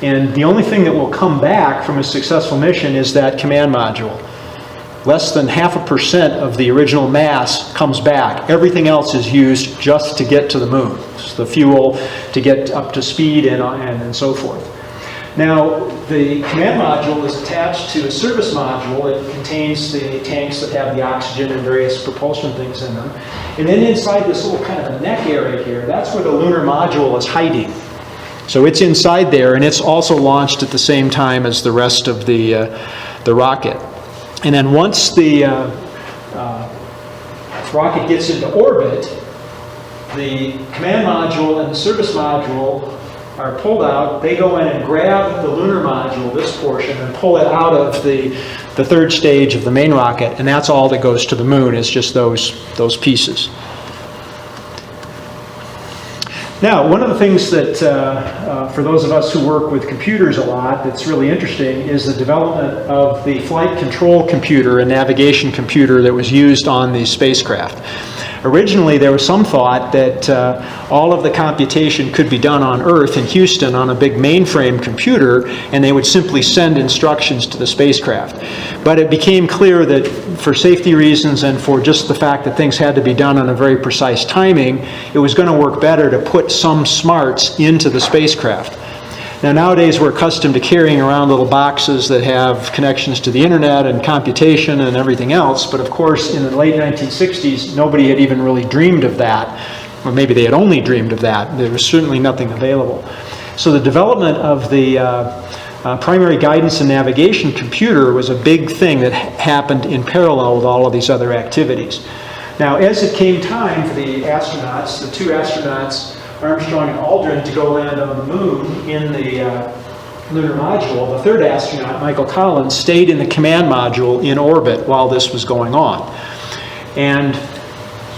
And the only thing that will come back from a successful mission is that command module. Less than 0.5% of the original mass comes back. Everything else is used just to get to the moon. So the fuel to get up to speed and so forth. Now, the command module is attached to a service module that contains the tanks that have the oxygen and various propulsion things in them. And then inside this little kind of a neck area here, that's where the lunar module is hiding. So it's inside there, and it's also launched at the same time as the rest of the rocket. And then once the rocket gets into orbit, the command module and the service module are pulled out. They go in and grab the lunar module, this portion, and pull it out of the third stage of the main rocket, and that's all that goes to the moon, is just those pieces. Now, one of the things that, for those of us who work with computers a lot, that's really interesting is the development of the flight control computer and navigation computer that was used on the spacecraft. Originally, there was some thought that all of the computation could be done on Earth in Houston on a big mainframe computer, and they would simply send instructions to the spacecraft. But it became clear that for safety reasons and for just the fact that things had to be done on a very precise timing, it was going to work better to put some smarts into the spacecraft. Now, nowadays we're accustomed to carrying around little boxes that have connections to the internet and computation and everything else, but of course in the late 1960s nobody had even really dreamed of that, or maybe they had only dreamed of that. There was certainly nothing available. So the development of the primary guidance and navigation computer was a big thing that happened in parallel with all of these other activities. Now, as it came time for the astronauts, the two astronauts, Armstrong and Aldrin, to go land on the moon in the lunar module, the third astronaut, Michael Collins, stayed in the command module in orbit while this was going on. And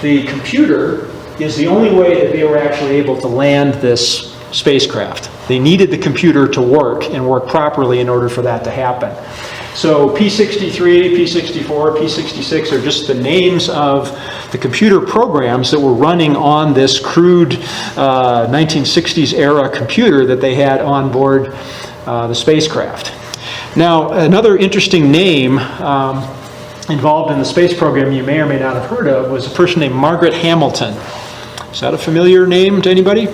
the computer is the only way that they were actually able to land this spacecraft. They needed the computer to work and work properly in order for that to happen. So P63, P64, P66 are just the names of the computer programs that were running on this crude 1960s era computer that they had on board the spacecraft. Now, another interesting name involved in the space program you may or may not have heard of was a person named Margaret Hamilton. Is that a familiar name to anybody?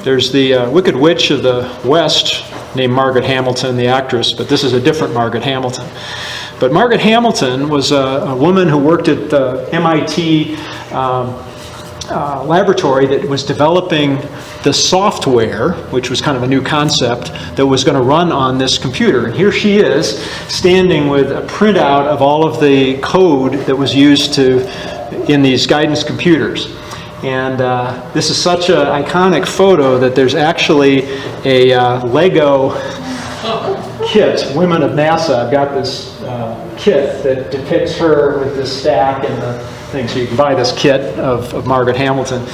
There's the Wicked Witch of the West named Margaret Hamilton, the actress, but this is a different Margaret Hamilton. But Margaret Hamilton was a woman who worked at the MIT laboratory that was developing the software, which was kind of a new concept, that was going to run on this computer. And here she is, standing with a printout of all of the code that was used in these guidance computers. And this is such an iconic photo that there's actually a Lego kit, Women of NASA. I've got this kit that depicts her with this stack and the thing. So you can buy this kit of Margaret Hamilton.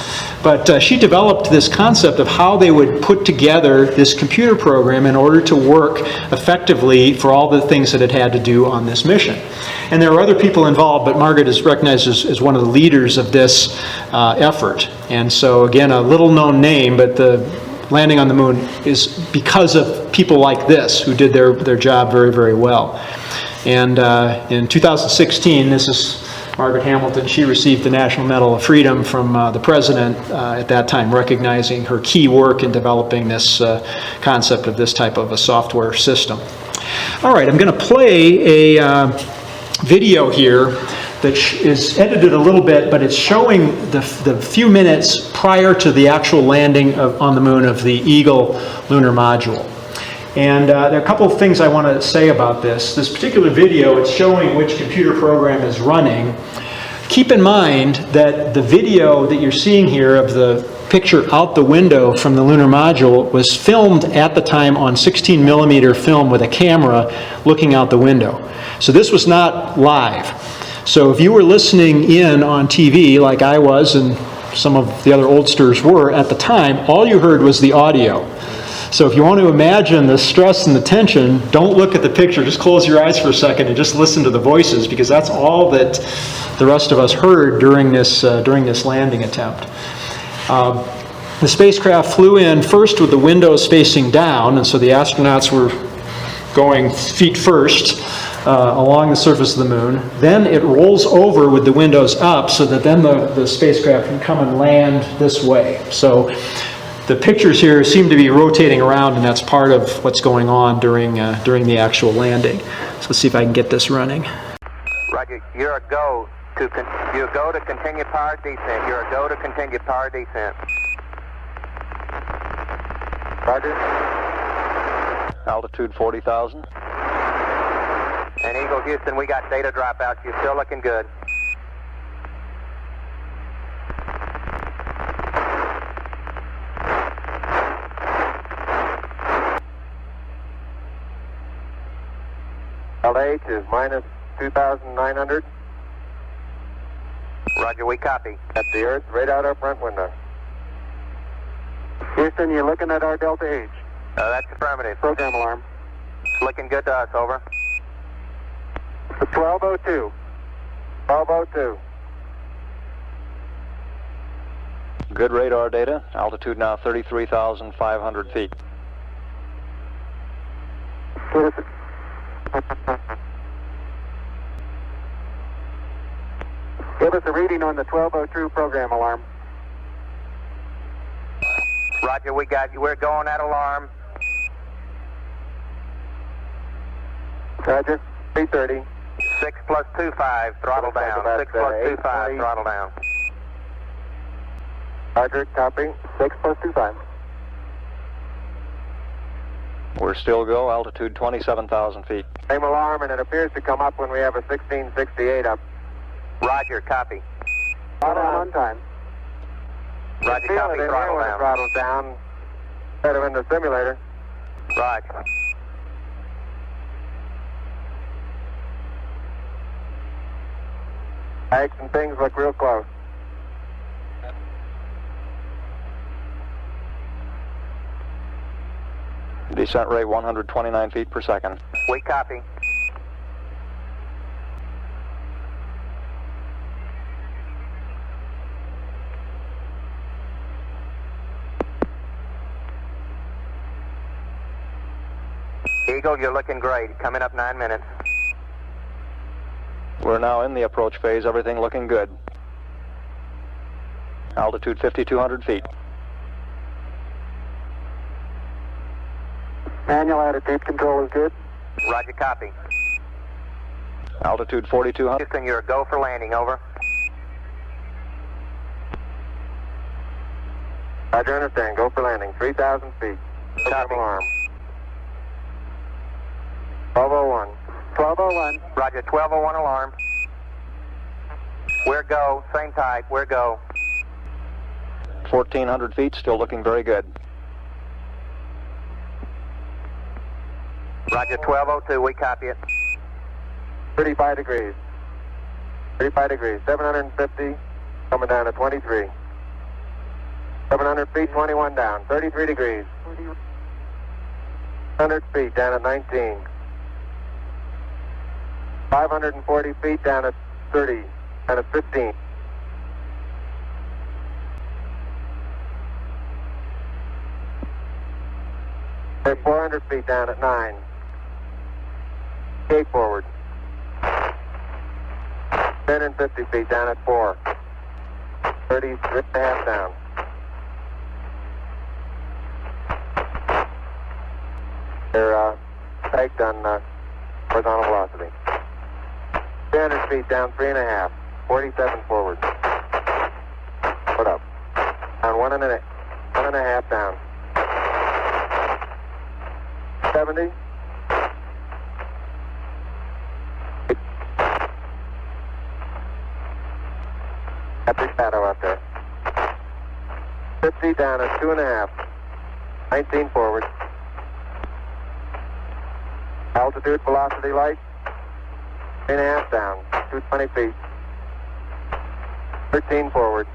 But she developed this concept of how they would put together this computer program in order to work effectively for all the things that it had to do on this mission. And there are other people involved, but Margaret is recognized as one of the leaders of this effort. And so again, a little known name, but the landing on the moon is because of people like this who did their job very, very well. And in 2016, this is Margaret Hamilton. She received the National Medal of Freedom from the President at that time, recognizing her key work in developing this concept of this type of a software system. All right, I'm going to play a video here that is edited a little bit, but it's showing the few minutes prior to the actual landing on the moon of the Eagle lunar module. And there are a couple of things I want to say about this. This particular video, it's showing which computer program is running. Keep in mind that the video that you're seeing here of the picture out the window from the lunar module was filmed at the time on 16mm film with a camera looking out the window. So this was not live. So if you were listening in on TV like I was and some of the other oldsters were at the time, all you heard was the audio. So if you want to imagine the stress and the tension, don't look at the picture, just close your eyes for a second and just listen to the voices, because that's all that the rest of us heard during this landing attempt. The spacecraft flew in first with the windows facing down, and so the astronauts were going feet first along the surface of the moon. Then it rolls over with the windows up so that then the spacecraft can come and land this way. So the pictures here seem to be rotating around, and that's part of what's going on during the actual landing. So let's see if I can get this running. Roger, you're a go to continue power descent. You're a go to continue power descent. Roger. Altitude 40,000. And Eagle Houston, we got data dropouts. You're still looking good. LH is minus 2,900. Roger, we copy. At the Earth, right out our front window. Houston, you looking at our Delta H? That's affirmative. Program alarm. Looking good to us, over. 1202. 1202. Good radar data. Altitude now 33,500 feet. Give us a reading on the 1202 program alarm. Roger, we got you. We're going at alarm. Roger, 330. 6 plus 25, throttle down. 6 plus 25, throttle down. Roger, copy. 6 plus 25. We're still go. Altitude 27,000 feet. Same alarm, and it appears to come up when we have a 1668 up. Roger, copy. Throttle on time. Roger, copy. Throttle down. Throttle down. Instead of in the simulator. Roger. Eggs and things look real close. Descent rate 129 feet per second. We copy. Eagle, you're looking great. Coming up 9 minutes. We're now in the approach phase. Everything looking good. Altitude 5,200 feet. Manual attitude control is good. Roger, copy. Altitude 4,200. Houston, you're a go for landing, over. Roger, understand. Go for landing. 3,000 feet. Copy. Alarm. 1201. 1201. Roger, 1201 alarm. We're go. Same type. We're go. 1,400 feet. Still looking very good. Roger, 1202. We copy it. 35 degrees. 35 degrees. 750. Coming down to 23. 700 feet, 21 down. 33 degrees. 100 feet down at 19. 540 feet down at 30. Down at 15. Okay, 400 feet down at 9. Gate forward. 1050 feet down at 4. 33 and a half down. They're pegged on horizontal velocity. 300 feet down, 3.5. 47 forward. Put up. Down 1.5 down. 70. Epic shadow out there. 50 down at 2.5. 19 forward. Altitude, velocity, light. 3.5 down. 220 feet. 13 forward.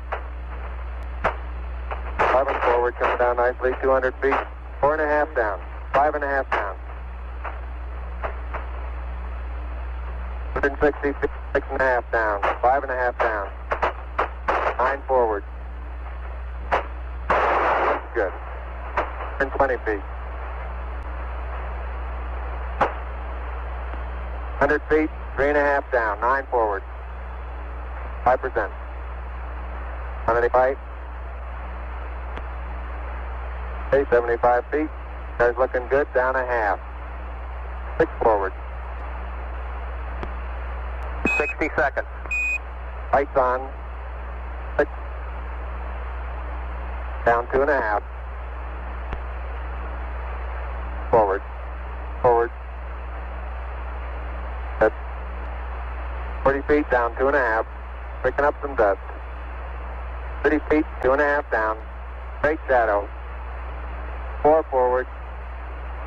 11 forward, coming down nicely. 200 feet. 4.5 down. 5.5 down. 160 feet. 6.5 down. 5.5 down. 9 forward. Good. 20 feet. 100 feet. 3.5 down. 9 forward. 5%. 185. 75 feet. Car's looking good. Down a half. 6 forward. 60 seconds. Lights on. 6. Down 2.5. Forward. Forward. That's 40 feet. Down 2.5. Picking up some dust. 30 feet. 2.5 down. Straight shadow. 4 forward.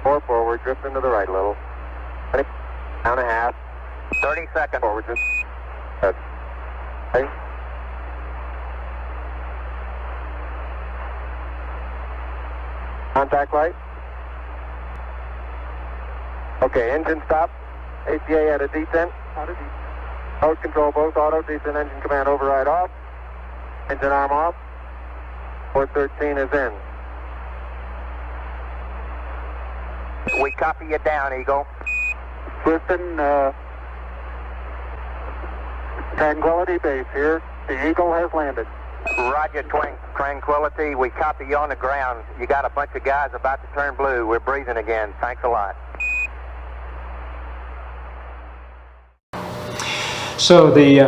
4 forward. Drifting to the right a little. 20. Down a half. 30 seconds. Forward. Just. Good. Okay. Contact light. Okay, engine stop. ACA at a descent. Nose control both auto. Descent engine command override off. Engine arm off. 413 is in. We copy you down, Eagle. Houston, Tranquility Base here. The Eagle has landed. Roger, Tranquility. We copy you on the ground. You got a bunch of guys about to turn blue. We're breathing again. Thanks a lot. So the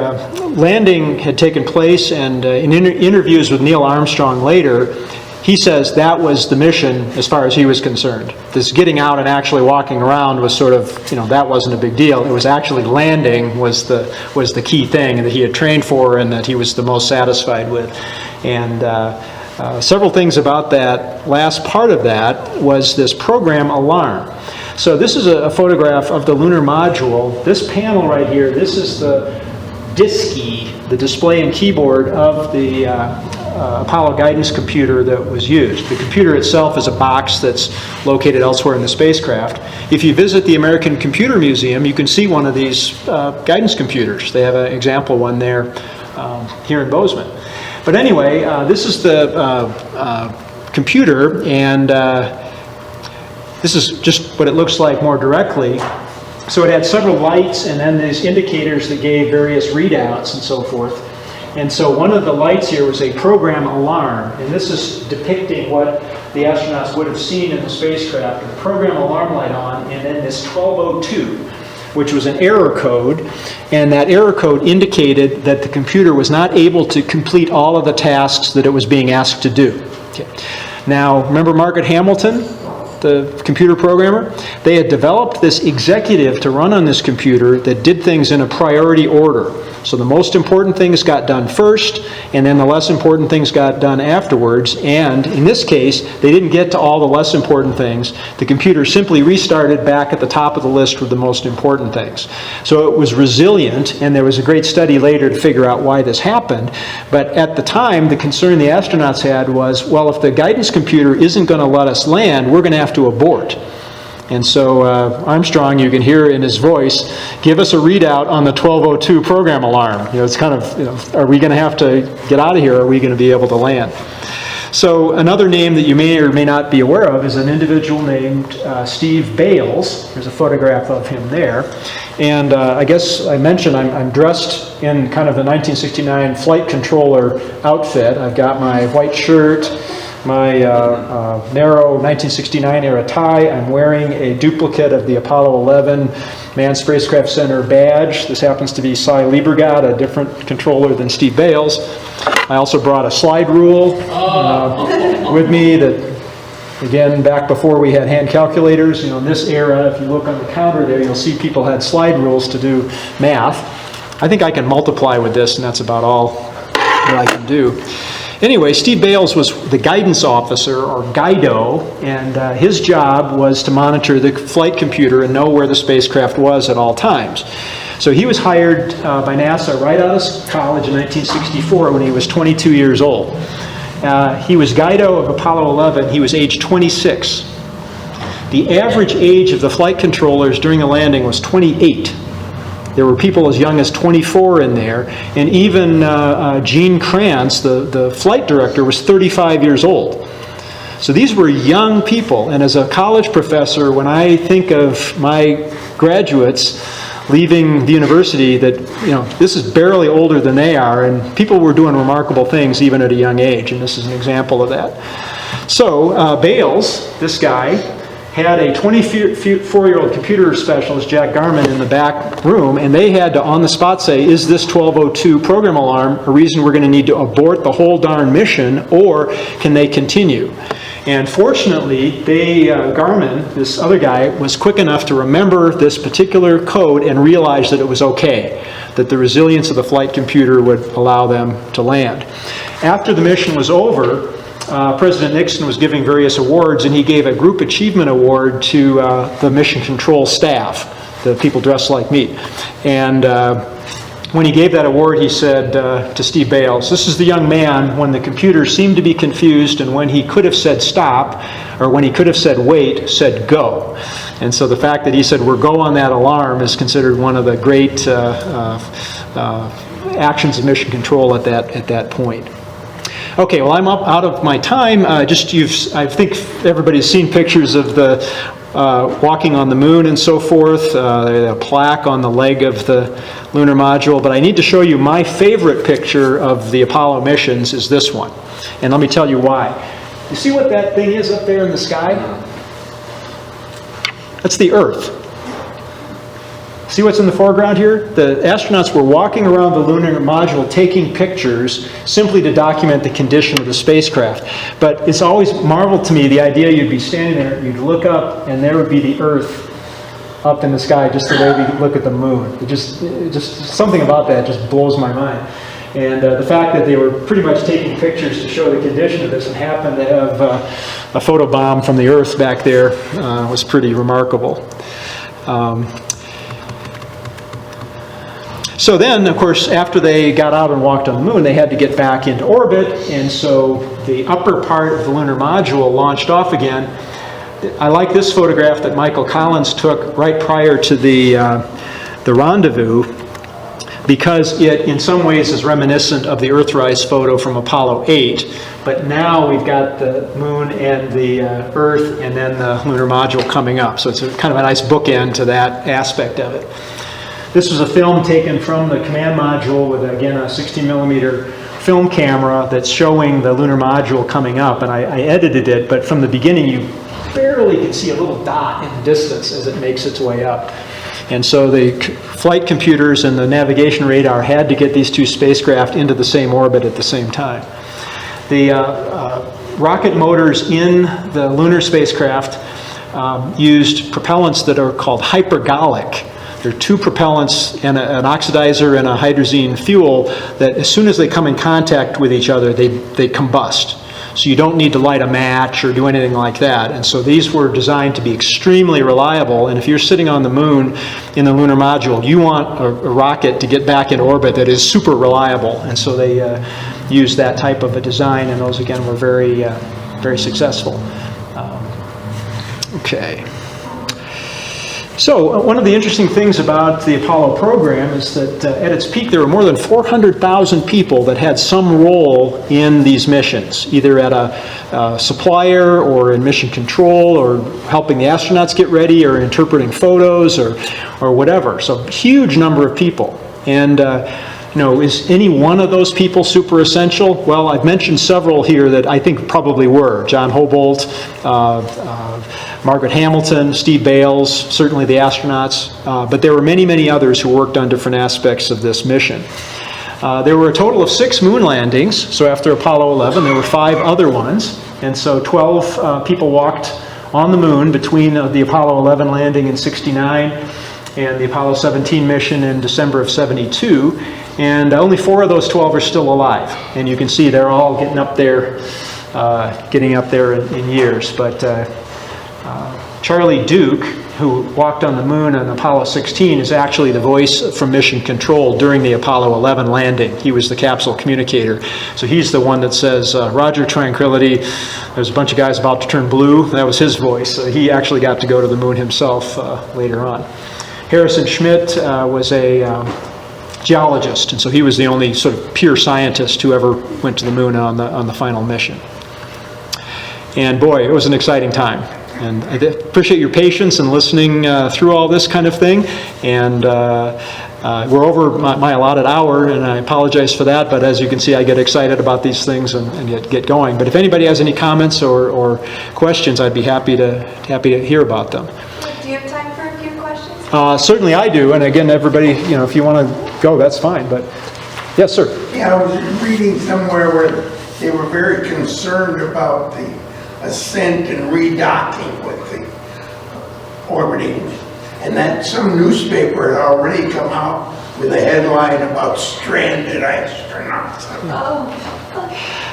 landing had taken place, and in interviews with Neil Armstrong later, he says that was the mission as far as he was concerned. This getting out and actually walking around was sort of, that wasn't a big deal. It was actually landing was the key thing that he had trained for and that he was the most satisfied with. And several things about that last part of that was this program alarm. So this is a photograph of the lunar module. This panel right here, this is the DISCI, the display and keyboard of the Apollo guidance computer that was used. The computer itself is a box that's located elsewhere in the spacecraft. If you visit the American Computer Museum, you can see one of these guidance computers. They have an example one there here in Bozeman. But anyway, this is the computer, and this is just what it looks like more directly. So it had several lights and then these indicators that gave various readouts and so forth. And so one of the lights here was a program alarm, and this is depicting what the astronauts would have seen in the spacecraft. A program alarm light on, and then this 1202, which was an error code, and that error code indicated that the computer was not able to complete all of the tasks that it was being asked to do. Okay. Now, remember Margaret Hamilton, the computer programmer? They had developed this executive to run on this computer that did things in a priority order. So the most important things got done first, and then the less important things got done afterwards. And in this case, they didn't get to all the less important things. The computer simply restarted back at the top of the list with the most important things. So it was resilient, and there was a great study later to figure out why this happened. But at the time, the concern the astronauts had was, well, if the guidance computer isn't going to let us land, we're going to have to abort. And so Armstrong, you can hear in his voice, give us a readout on the 1202 program alarm. It's kind of, are we going to have to get out of here, or are we going to be able to land? So another name that you may or may not be aware of is an individual named Steve Bales. There's a photograph of him there. And I guess I mentioned I'm dressed in kind of the 1969 flight controller outfit. I've got my white shirt, my narrow 1969 era tie. I'm wearing a duplicate of the Apollo 11 Manned Spacecraft Center badge. This happens to be Cy Liebergott, a different controller than Steve Bales. I also brought a slide rule with me that, again, back before we had hand calculators, in this era, if you look on the counter there, you'll see people had slide rules to do math. I think I can multiply with this, and that's about all that I can do. Anyway, Steve Bales was the guidance officer, or GUIDO, and his job was to monitor the flight computer and know where the spacecraft was at all times. So he was hired by NASA right out of college in 1964 when he was 22 years old. He was GUIDO of Apollo 11. He was age 26 The average age of the flight controllers during the landing was 28. There were people as young as 24 in there, and even Gene Kranz, the flight director, was 35 years old. So these were young people, and as a college professor, when I think of my graduates leaving the university, that, you know, this is barely older than they are, and people were doing remarkable things even at a young age, and this is an example of that. So Bales, this guy, had a 24-year-old computer specialist, Jack Garman, in the back room, and they had to, on the spot, say, is this 1202 program alarm a reason we're going to need to abort the whole darn mission, or can they continue? And fortunately, Garman, this other guy, was quick enough to remember this particular code and realize that it was okay, that the resilience of the flight computer would allow them to land. After the mission was over, President Nixon was giving various awards, and he gave a group achievement award to the mission control staff, the people dressed like me. And when he gave that award, he said to Steve Bales, this is the young man when the computer seemed to be confused, and when he could have said stop, or when he could have said wait, said go. And so the fact that he said we're go on that alarm is considered one of the great actions of mission control at that point. Okay, well, I'm up out of my time. I think everybody's seen pictures of the walking on the moon and so forth. There's a plaque on the leg of the lunar module, but I need to show you my favorite picture of the Apollo missions is this one. And let me tell you why. You see what that thing is up there in the sky? That's the Earth. See what's in the foreground here? The astronauts were walking around the lunar module taking pictures simply to document the condition of the spacecraft. But it's always marveled to me the idea you'd be standing there, you'd look up, and there would be the Earth up in the sky, just the way we look at the moon. It just something about that just blows my mind. And the fact that they were pretty much taking pictures to show the condition of this and happened to have a photobomb from the Earth back there was pretty remarkable. So then, of course, after they got out and walked on the moon, they had to get back into orbit, and so the upper part of the lunar module launched off again. I like this photograph that Michael Collins took right prior to the rendezvous, because it in some ways is reminiscent of the Earthrise photo from Apollo 8, but now we've got the moon and the Earth and then the lunar module coming up, so it's kind of a nice bookend to that aspect of it. This was a film taken from the command module with, again, a 60mm film camera that's showing the lunar module coming up, and I edited it, but from the beginning you barely can see a little dot in the distance as it makes its way up. And so the flight computers and the navigation radar had to get these two spacecraft into the same orbit at the same time. The rocket motors in the lunar spacecraft used propellants that are called hypergolic. There are two propellants and an oxidizer and a hydrazine fuel that as soon as they come in contact with each other, they combust. So you don't need to light a match or do anything like that. And so these were designed to be extremely reliable. And if you're sitting on the moon in the lunar module, you want a rocket to get back in orbit that is super reliable. And so they used that type of a design, and those again were very, very successful. Okay. So one of the interesting things about the Apollo program is that at its peak there were more than 400,000 people that had some role in these missions, either at a supplier or in mission control or helping the astronauts get ready or interpreting photos or whatever. So huge number of people. And is any one of those people super essential? Well, I've mentioned several here that I think probably were. John Hobolt, Margaret Hamilton, Steve Bales, certainly the astronauts, but there were many, many others who worked on different aspects of this mission. There were a total of 6 moon landings, so after Apollo 11 there were 5 other ones, and so 12 people walked on the moon between the Apollo 11 landing in '69 and the Apollo 17 mission in December of '72, and only 4 of those 12 are still alive, and you can see they're all getting up there in years. But Charlie Duke who walked on the moon on Apollo 16, is actually the voice from Mission Control during the Apollo 11 landing. He was the capsule communicator. So he's the one that says, Roger, Tranquility, there's a bunch of guys about to turn blue. That was his voice. So he actually got to go to the moon himself later on. Harrison Schmitt was a geologist, and so he was the only sort of pure scientist who ever went to the moon on the final mission. And boy, it was an exciting time. And I appreciate your patience in listening through all this kind of thing. And we're over my allotted hour, and I apologize for that. But as you can see, I get excited about these things and get going. But if anybody has any comments or questions, I'd be happy to hear about them. Do you have time for a few questions? Certainly I do. And again, everybody, if you want to go, that's fine. But yes, sir. Yeah, I was reading somewhere where they were very concerned about the ascent and redocking with the orbiting, and that some newspaper had already come out with a headline about stranded astronauts.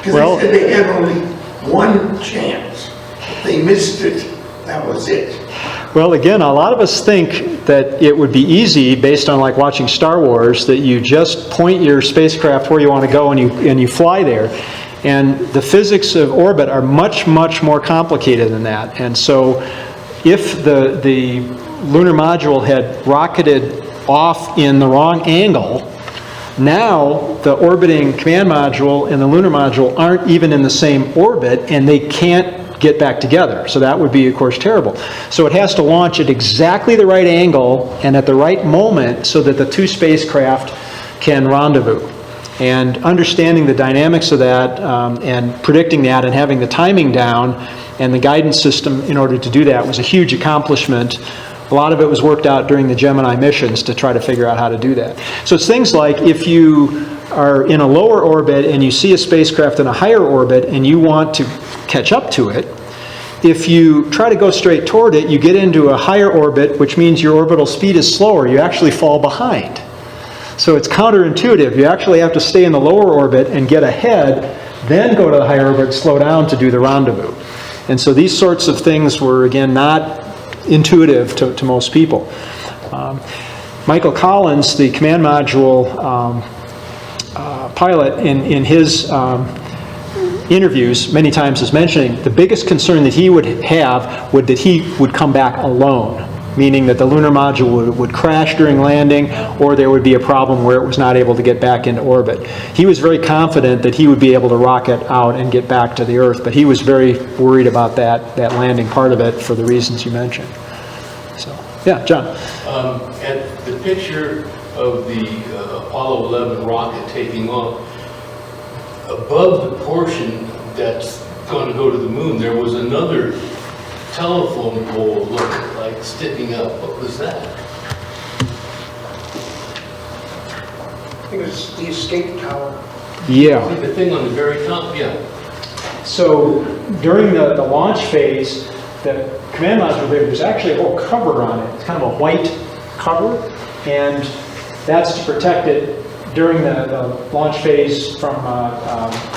Because they said they had only one chance. If they missed it, that was it. Well, again, a lot of us think that it would be easy, based on like watching Star Wars, that you just point your spacecraft where you want to go and you fly there. And the physics of orbit are much, much more complicated than that. And so if the lunar module had rocketed off in the wrong angle, now the orbiting command module and the lunar module aren't even in the same orbit, and they can't get back together. So that would be, of course, terrible. So it has to launch at exactly the right angle and at the right moment so that the two spacecraft can rendezvous. And understanding the dynamics of that and predicting that and having the timing down and the guidance system in order to do that was a huge accomplishment. A lot of it was worked out during the Gemini missions to try to figure out how to do that. So it's things like if you are in a lower orbit and you see a spacecraft in a higher orbit and you want to catch up to it, if you try to go straight toward it, you get into a higher orbit, which means your orbital speed is slower. You actually fall behind. So it's counterintuitive. You actually have to stay in the lower orbit and get ahead, then go to the higher orbit, slow down to do the rendezvous. And so these sorts of things were, again, not intuitive to most people. Michael Collins, the command module pilot, in his interviews many times is mentioning the biggest concern that he would have would that he would come back alone, meaning that the lunar module would crash during landing, or there would be a problem where it was not able to get back into orbit. He was very confident that he would be able to rocket out and get back to the Earth, but he was very worried about that landing part of it for the reasons you mentioned. So, yeah, John. At the picture of the Apollo 11 rocket taking off, above the portion that's going to go to the moon, there was another telephone pole look like sticking up. What was that? I think it was the escape tower. Yeah. The thing on the very top? Yeah. So during the launch phase, the command module there, there's actually a whole cover on it. It's kind of a white cover, and that's to protect it during the launch phase from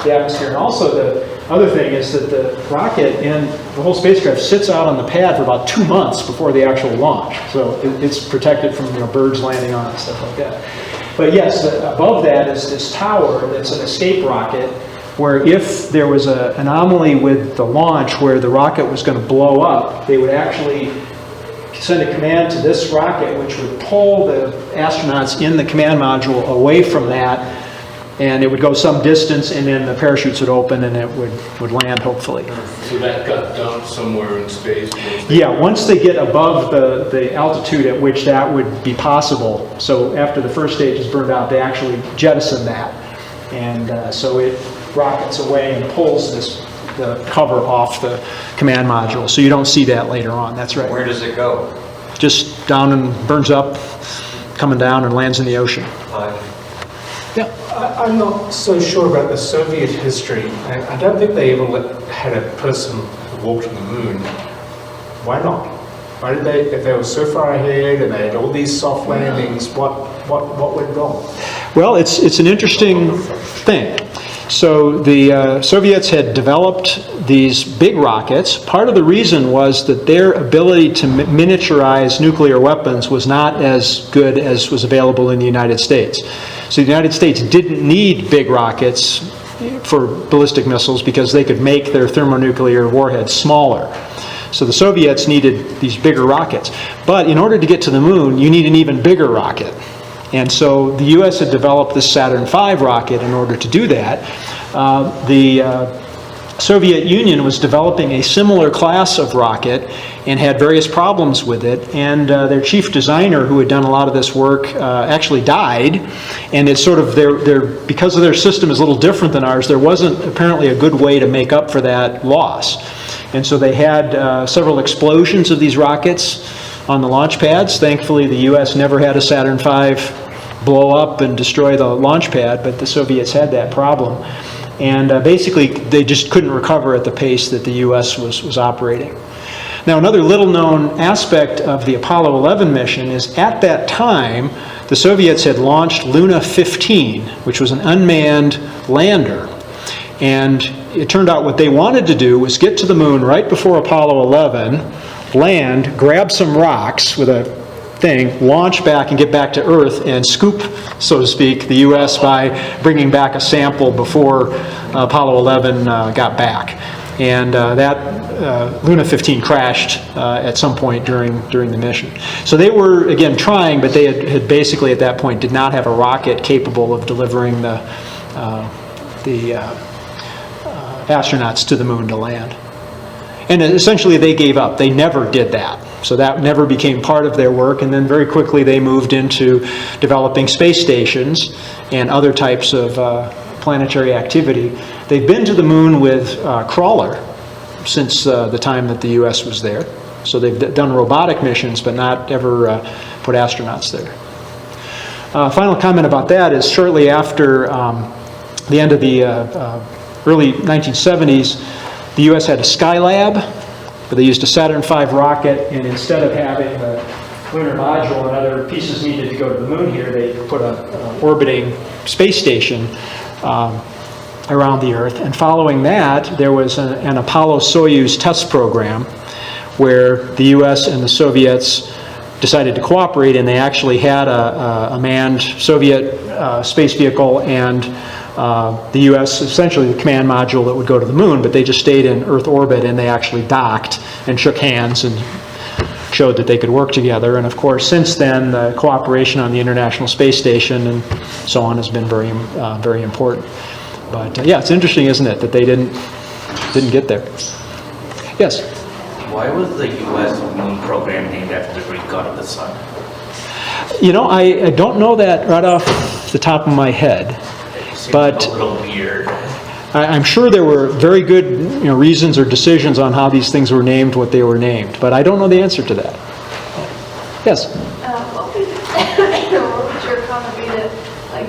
the atmosphere. And also the other thing is that the rocket and the whole spacecraft sits out on the pad for about 2 months before the actual launch. So it's protected from birds landing on it and stuff like that. But yes, above that is this tower that's an escape rocket, where if there was an anomaly with the launch where the rocket was going to blow up, they would actually send a command to this rocket, which would pull the astronauts in the command module away from that, and it would go some distance, and then the parachutes would open and it would land, hopefully. So that got dumped somewhere in space? Yeah, once they get above the altitude at which that would be possible, so after the first stage is burned out, they actually jettison that. And so it rockets away and pulls the cover off the command module. So you don't see that later on. That's right. Where does it go? Just down and burns up, coming down and lands in the ocean. Yeah. I'm not so sure about the Soviet history. I don't think they ever had a person walk to the moon. Why not? Why did they, if they were so far ahead and they had all these soft landings, what went wrong? Well, it's an interesting thing. So the Soviets had developed these big rockets. Part of the reason was that their ability to miniaturize nuclear weapons was not as good as was available in the United States. So the United States didn't need big rockets for ballistic missiles because they could make their thermonuclear warheads smaller. So the Soviets needed these bigger rockets. But in order to get to the moon, you need an even bigger rocket. And so the U.S. had developed this Saturn V rocket in order to do that. The Soviet Union was developing a similar class of rocket and had various problems with it. And their chief designer, who had done a lot of this work, actually died. And it's sort of because of their system is a little different than ours, there wasn't apparently a good way to make up for that loss. And so they had several explosions of these rockets on the launch pads. Thankfully, the U.S. never had a Saturn V blow up and destroy the launch pad, but the Soviets had that problem. And basically, they just couldn't recover at the pace that the U.S. was operating. Now, another little-known aspect of the Apollo 11 mission is at that time, the Soviets had launched Luna 15, which was an unmanned lander. And it turned out what they wanted to do was get to the moon right before Apollo 11, land, grab some rocks with a thing, launch back and get back to Earth and scoop, so to speak, the U.S. by bringing back a sample before Apollo 11 got back. And that Luna 15 crashed at some point during the mission. So they were, again, trying, but they had basically at that point did not have a rocket capable of delivering the astronauts to the moon to land. And essentially they gave up. They never did that. So that never became part of their work, and then very quickly they moved into developing space stations and other types of planetary activity. They've been to the moon with Crawler since the time that the U.S. was there. So they've done robotic missions, but not ever put astronauts there. Final comment about that is shortly after the end of the early 1970s, the U.S. had a Skylab, where they used a Saturn V rocket, and instead of having the lunar module and other pieces needed to go to the moon here, they put an orbiting space station around the Earth. And following that, there was an Apollo-Soyuz test program where the U.S. and the Soviets decided to cooperate, and they actually had a manned Soviet space vehicle and the U.S., essentially the command module that would go to the moon, but they just stayed in Earth orbit, and they actually docked and shook hands and showed that they could work together. And of course, since then, the cooperation on the International Space Station and so on has been very, very important. But yeah, it's interesting, isn't it, that they didn't get there. Yes? Why was the U.S. moon program named after the Greek god of the sun? You know, I don't know that right off the top of my head. But a little weird. I'm sure there were very good reasons or decisions on how these things were named what they were named, but I don't know the answer to that. Yes? What would your comment be to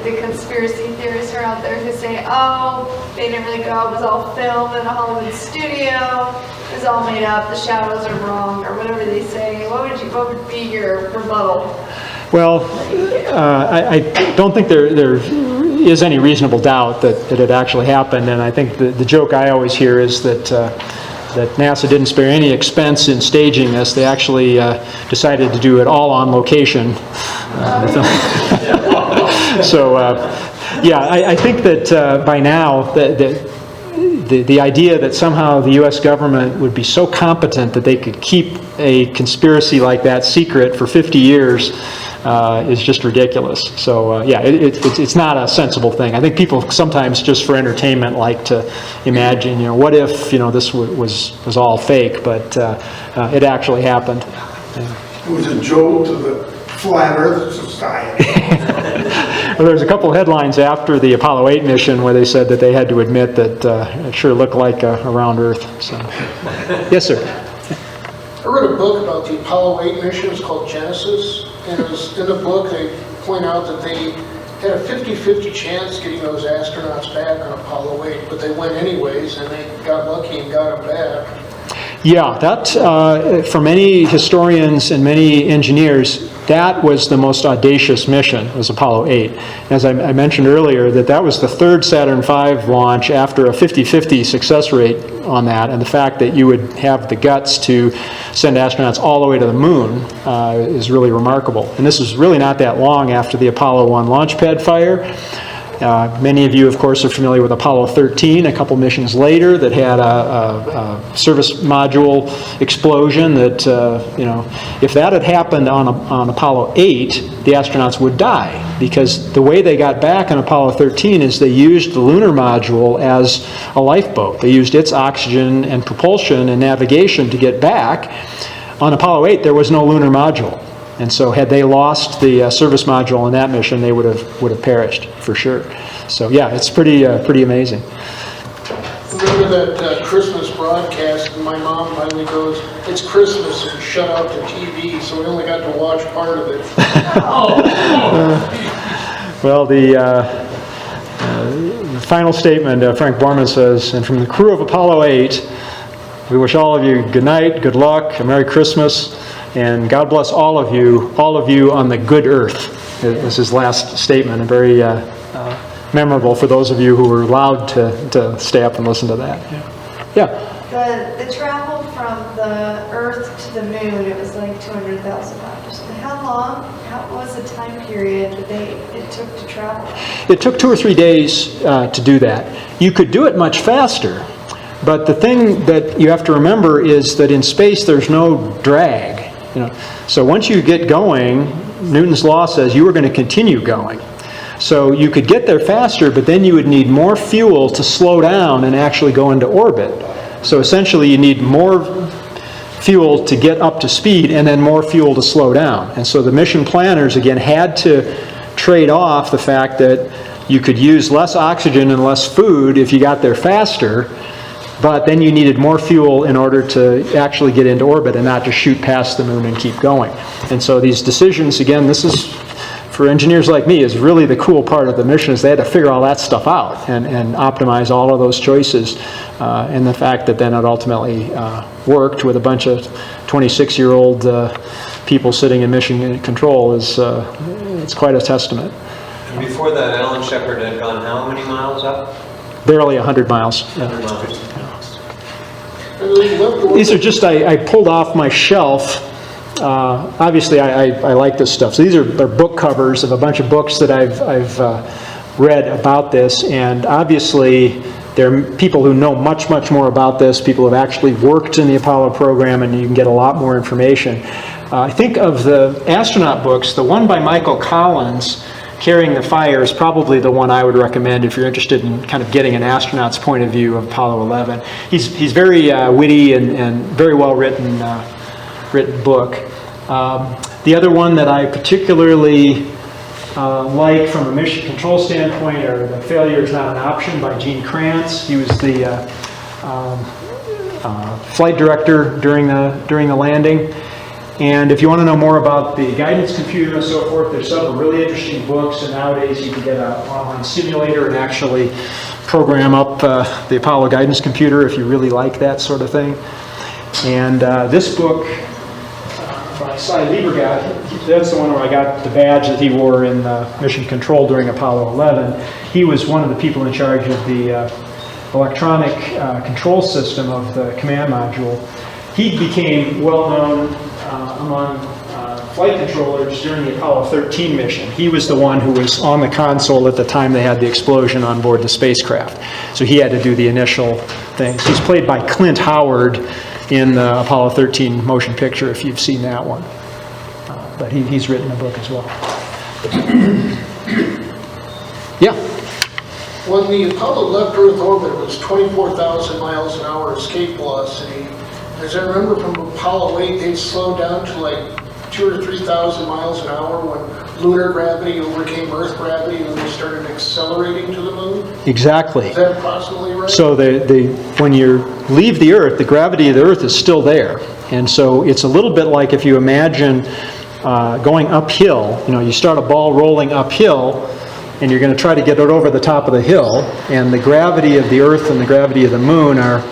the conspiracy theorists are out there who say, oh, they didn't really go, it was all filmed in a Hollywood studio, it was all made up, the shadows are wrong, or whatever they say. What would be your rebuttal? Well, I don't think there is any reasonable doubt that it actually happened, and I think the joke I always hear is that NASA didn't spare any expense in staging this. They actually decided to do it all on location. So, yeah, I think that by now the idea that somehow the U.S. government would be so competent that they could keep a conspiracy like that secret for 50 years is just ridiculous. So yeah, it's not a sensible thing. I think people sometimes just for entertainment like to imagine, what if this was all fake, but it actually happened. It was a joke to the Flat Earth Society. Well, there's a couple headlines after the Apollo 8 mission where they said that they had to admit that it sure looked like a round Earth. So, yes, sir. I read a book about the Apollo 8 mission. It's called Genesis. And it was, in the book, they point out that they had a 50-50 chance getting those astronauts back on Apollo 8, but they went anyways, and they got lucky and got them back. Yeah, that, for many historians and many engineers, that was the most audacious mission, was Apollo 8. As I mentioned earlier, that was the third Saturn V launch after a 50-50 success rate on that, and the fact that you would have the guts to send astronauts all the way to the moon is really remarkable. And this is really not that long after the Apollo 1 launch pad fire. Many of you, of course, are familiar with Apollo 13, a couple missions later, that had a service module explosion that, you know, if that had happened on Apollo 8, the astronauts would die, because the way they got back on Apollo 13 is they used the lunar module as a lifeboat. They used its oxygen and propulsion and navigation to get back. On Apollo 8, there was no lunar module. And so had they lost the service module on that mission, they would have perished for sure. So yeah, it's pretty amazing. Remember that Christmas broadcast, and my mom finally goes, "It's Christmas," and shut out the TV, so we only got to watch part of it. Well, the final statement, Frank Borman says, "And from the crew of Apollo 8, we wish all of you good night, good luck, a Merry Christmas, and God bless all of you on the good earth." This is his last statement, and very memorable for those of you who were allowed to stay up and listen to that. Yeah. The travel from the Earth to the Moon, it was like 200,000 miles. How long? What was the time period that it took to travel? It took 2 or 3 days to do that. You could do it much faster, but the thing that you have to remember is that in space there's no drag. You know, so once you get going, Newton's law says you are going to continue going. So you could get there faster, but then you would need more fuel to slow down and actually go into orbit. So essentially you need more fuel to get up to speed and then more fuel to slow down. And so the mission planners, again, had to trade off the fact that you could use less oxygen and less food if you got there faster, but then you needed more fuel in order to actually get into orbit and not just shoot past the moon and keep going. And so these decisions, again, this is, for engineers like me, is really the cool part of the mission, is they had to figure all that stuff out and optimize all of those choices. And the fact that then it ultimately worked with a bunch of 26-year-old people sitting in mission control is it's quite a testament. And before that, Alan Shepard had gone how many miles up? Barely 100 miles. 100 miles. These are just, I pulled off my shelf. Obviously, I like this stuff. So these are book covers of a bunch of books that I've read about this. And obviously, there are people who know much, much more about this, people who have actually worked in the Apollo program, and you can get a lot more information. I think of the astronaut books, the one by Michael Collins, Carrying the Fire, is probably the one I would recommend if you're interested in kind of getting an astronaut's point of view of Apollo 11. He's very witty and very well written book. The other one that I particularly like from a mission control standpoint are The Failure is Not an Option by Gene Kranz. He was the flight director during the landing. And if you want to know more about the guidance computer and so forth, there's several really interesting books, and nowadays you can get an online simulator and actually program up the Apollo guidance computer if you really like that sort of thing. And this book by Cy Liebergat, that's the one where I got the badge that he wore in mission control during Apollo 11. He was one of the people in charge of the electronic control system of the command module. He became well known among flight controllers during the Apollo 13 mission. He was the one who was on the console at the time they had the explosion on board the spacecraft. So he had to do the initial things. He's played by Clint Howard in the Apollo 13 motion picture, if you've seen that one. But he's written a book as well. Yeah? When the Apollo left Earth orbit, it was 24,000 miles an hour escape velocity. As I remember from Apollo 8, they'd slowed down to like 2,000 or 3,000 miles an hour when lunar gravity overcame Earth gravity and they started accelerating to the moon? Exactly. Is that approximately right? So when you leave the Earth, the gravity of the Earth is still there. And so it's a little bit like if you imagine going uphill. You know, you start a ball rolling uphill, and you're going to try to get it over the top of the hill, and the gravity of the Earth and the gravity of the moon are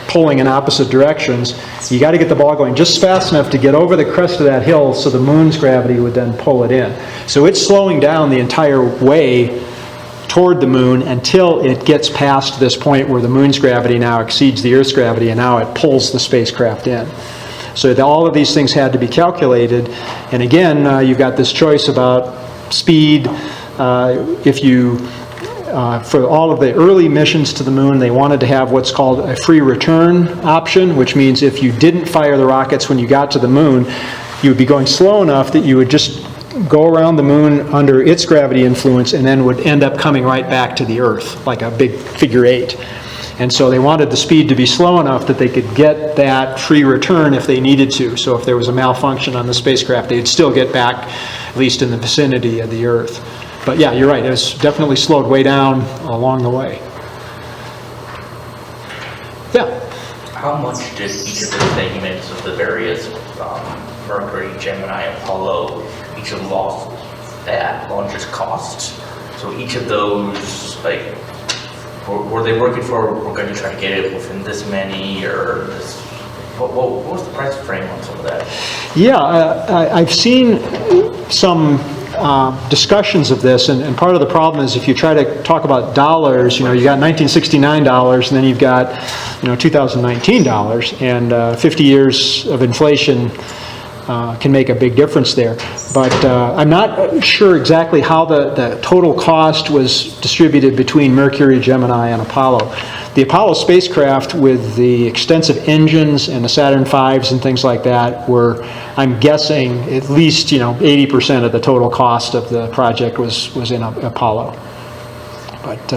pulling in opposite directions. You got to get the ball going just fast enough to get over the crest of that hill so the moon's gravity would then pull it in. So it's slowing down the entire way toward the moon until it gets past this point where the moon's gravity now exceeds the Earth's gravity, and now it pulls the spacecraft in. So all of these things had to be calculated, and again, you've got this choice about speed. If you for all of the early missions to the moon, they wanted to have what's called a free return option, which means if you didn't fire the rockets when you got to the moon, you would be going slow enough that you would just go around the moon under its gravity influence and then would end up coming right back to the Earth, like a big figure 8. And so they wanted the speed to be slow enough that they could get that free return if they needed to. So if there was a malfunction on the spacecraft, they'd still get back, at least in the vicinity of the Earth. But yeah, you're right, it was definitely slowed way down along the way. Yeah? How much did each of the segments of the various Mercury, Gemini, Apollo, each of them lost that launches cost? So each of those, like, were they working for, we're going to try to get it within this many, or this, what was the price frame on some of that? Yeah, I've seen some discussions of this, and part of the problem is if you try to talk about dollars, you got 1969 dollars, and then you've got, 2019 dollars, and 50 years of inflation can make a big difference there. But I'm not sure exactly how the total cost was distributed between Mercury, Gemini, and Apollo. The Apollo spacecraft, with the extensive engines and the Saturn V's and things like that, were, I'm guessing, at least 80% of the total cost of the project was in Apollo. But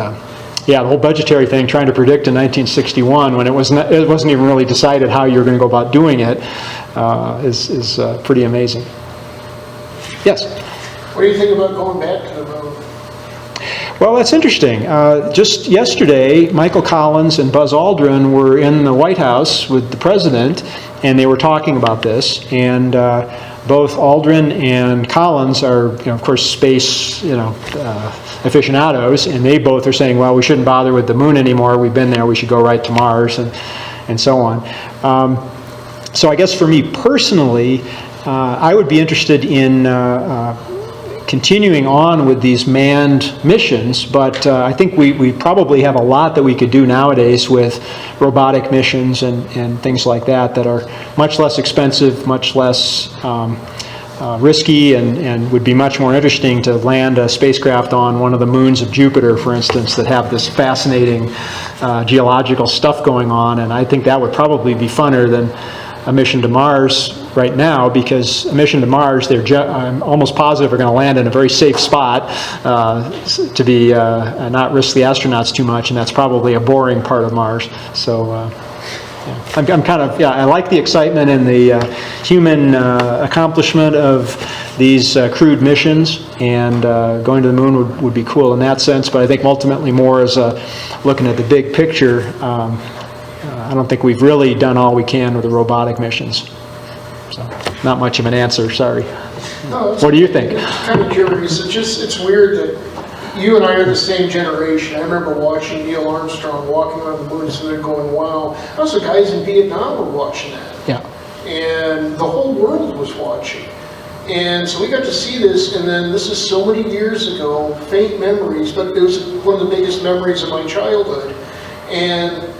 yeah, the whole budgetary thing, trying to predict in 1961 when it wasn't even really decided how you were going to go about doing it, is pretty amazing. Yes? What do you think about going back to the moon? Well, that's interesting. Just yesterday, Michael Collins and Buzz Aldrin were in the White House with the president, and they were talking about this. And both Aldrin and Collins are, of course, space, aficionados, and they both are saying, well, we shouldn't bother with the moon anymore. We've been there. We should go right to Mars, and so on. So I guess for me personally, I would be interested in continuing on with these manned missions, but I think we probably have a lot that we could do nowadays with robotic missions and things like that are much less expensive, much less risky, and would be much more interesting to land a spacecraft on one of the moons of Jupiter, for instance, that have this fascinating geological stuff going on, and I think that would probably be funner than a mission to Mars right now, because a mission to Mars, I'm almost positive are going to land in a very safe spot to be not risk the astronauts too much, and that's probably a boring part of Mars. So yeah. I'm kind of, I like the excitement and the human accomplishment of these crewed missions, and going to the moon would be cool in that sense, but I think ultimately more as looking at the big picture. I don't think we've really done all we can with the robotic missions. So, not much of an answer, sorry. No, what do you think? I'm kind of curious. It's weird that you and I are the same generation. I remember watching Neil Armstrong walking on the moon, and they're going, wow. Those guys in Vietnam were watching that. Yeah. And the whole world was watching. And so we got to see this, and then this is so many years ago, faint memories, but it was one of the biggest memories of my childhood. And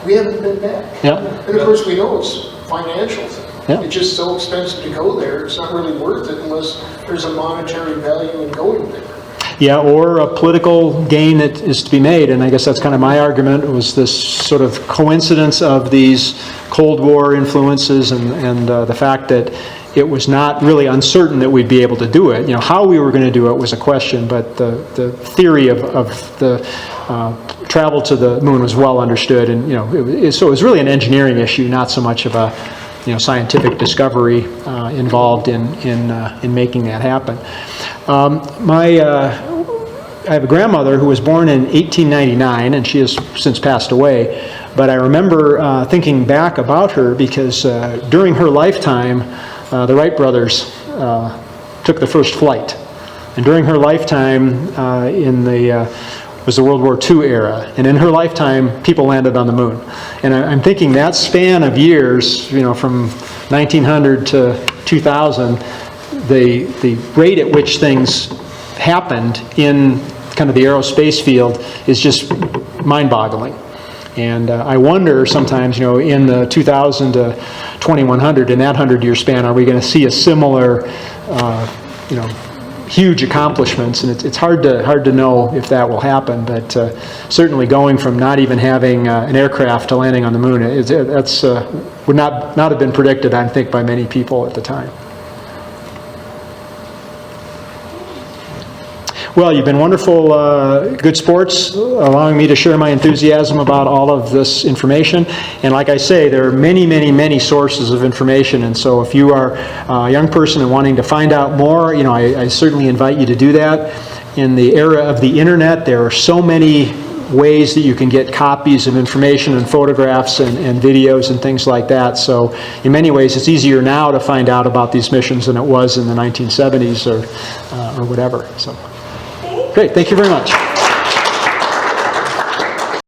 we haven't been back. Yeah. And of course we know it's a financial thing. Yeah. It's just so expensive to go there. It's not really worth it unless there's a monetary value in going there. Yeah, or a political gain that is to be made, and I guess that's kind of my argument, was this sort of coincidence of these Cold War influences and the fact that it was not really uncertain that we'd be able to do it. How we were going to do it was a question, but the theory of the travel to the moon was well understood, and so it was really an engineering issue, not so much of a scientific discovery involved in making that happen. I have a grandmother who was born in 1899, and she has since passed away. But I remember thinking back about her because during her lifetime, the Wright brothers took the first flight, and during her lifetime, in the was the World War II era. And in her lifetime, people landed on the moon. And I'm thinking that span of years, you know, from 1900 to 2000, the rate at which things happened in kind of the aerospace field is just mind-boggling. And I wonder sometimes, you know, in the 2000 to 2100, in that 100-year span, are we going to see a similar, you know, huge accomplishments? And it's hard to know if that will happen. But certainly going from not even having an aircraft to landing on the moon, that's would not have been predicted, I think, by many people at the time. Well, you've been wonderful, good sports, allowing me to share my enthusiasm about all of this information. And like I say, there are many, many, many sources of information. And so if you are a young person and wanting to find out more, you know, I certainly invite you to do that. In the era of the internet, there are so many ways that you can get copies of information and photographs and videos and things like that. So in many ways, it's easier now to find out about these missions than it was in the 1970s or whatever. So. Great, thank you very much.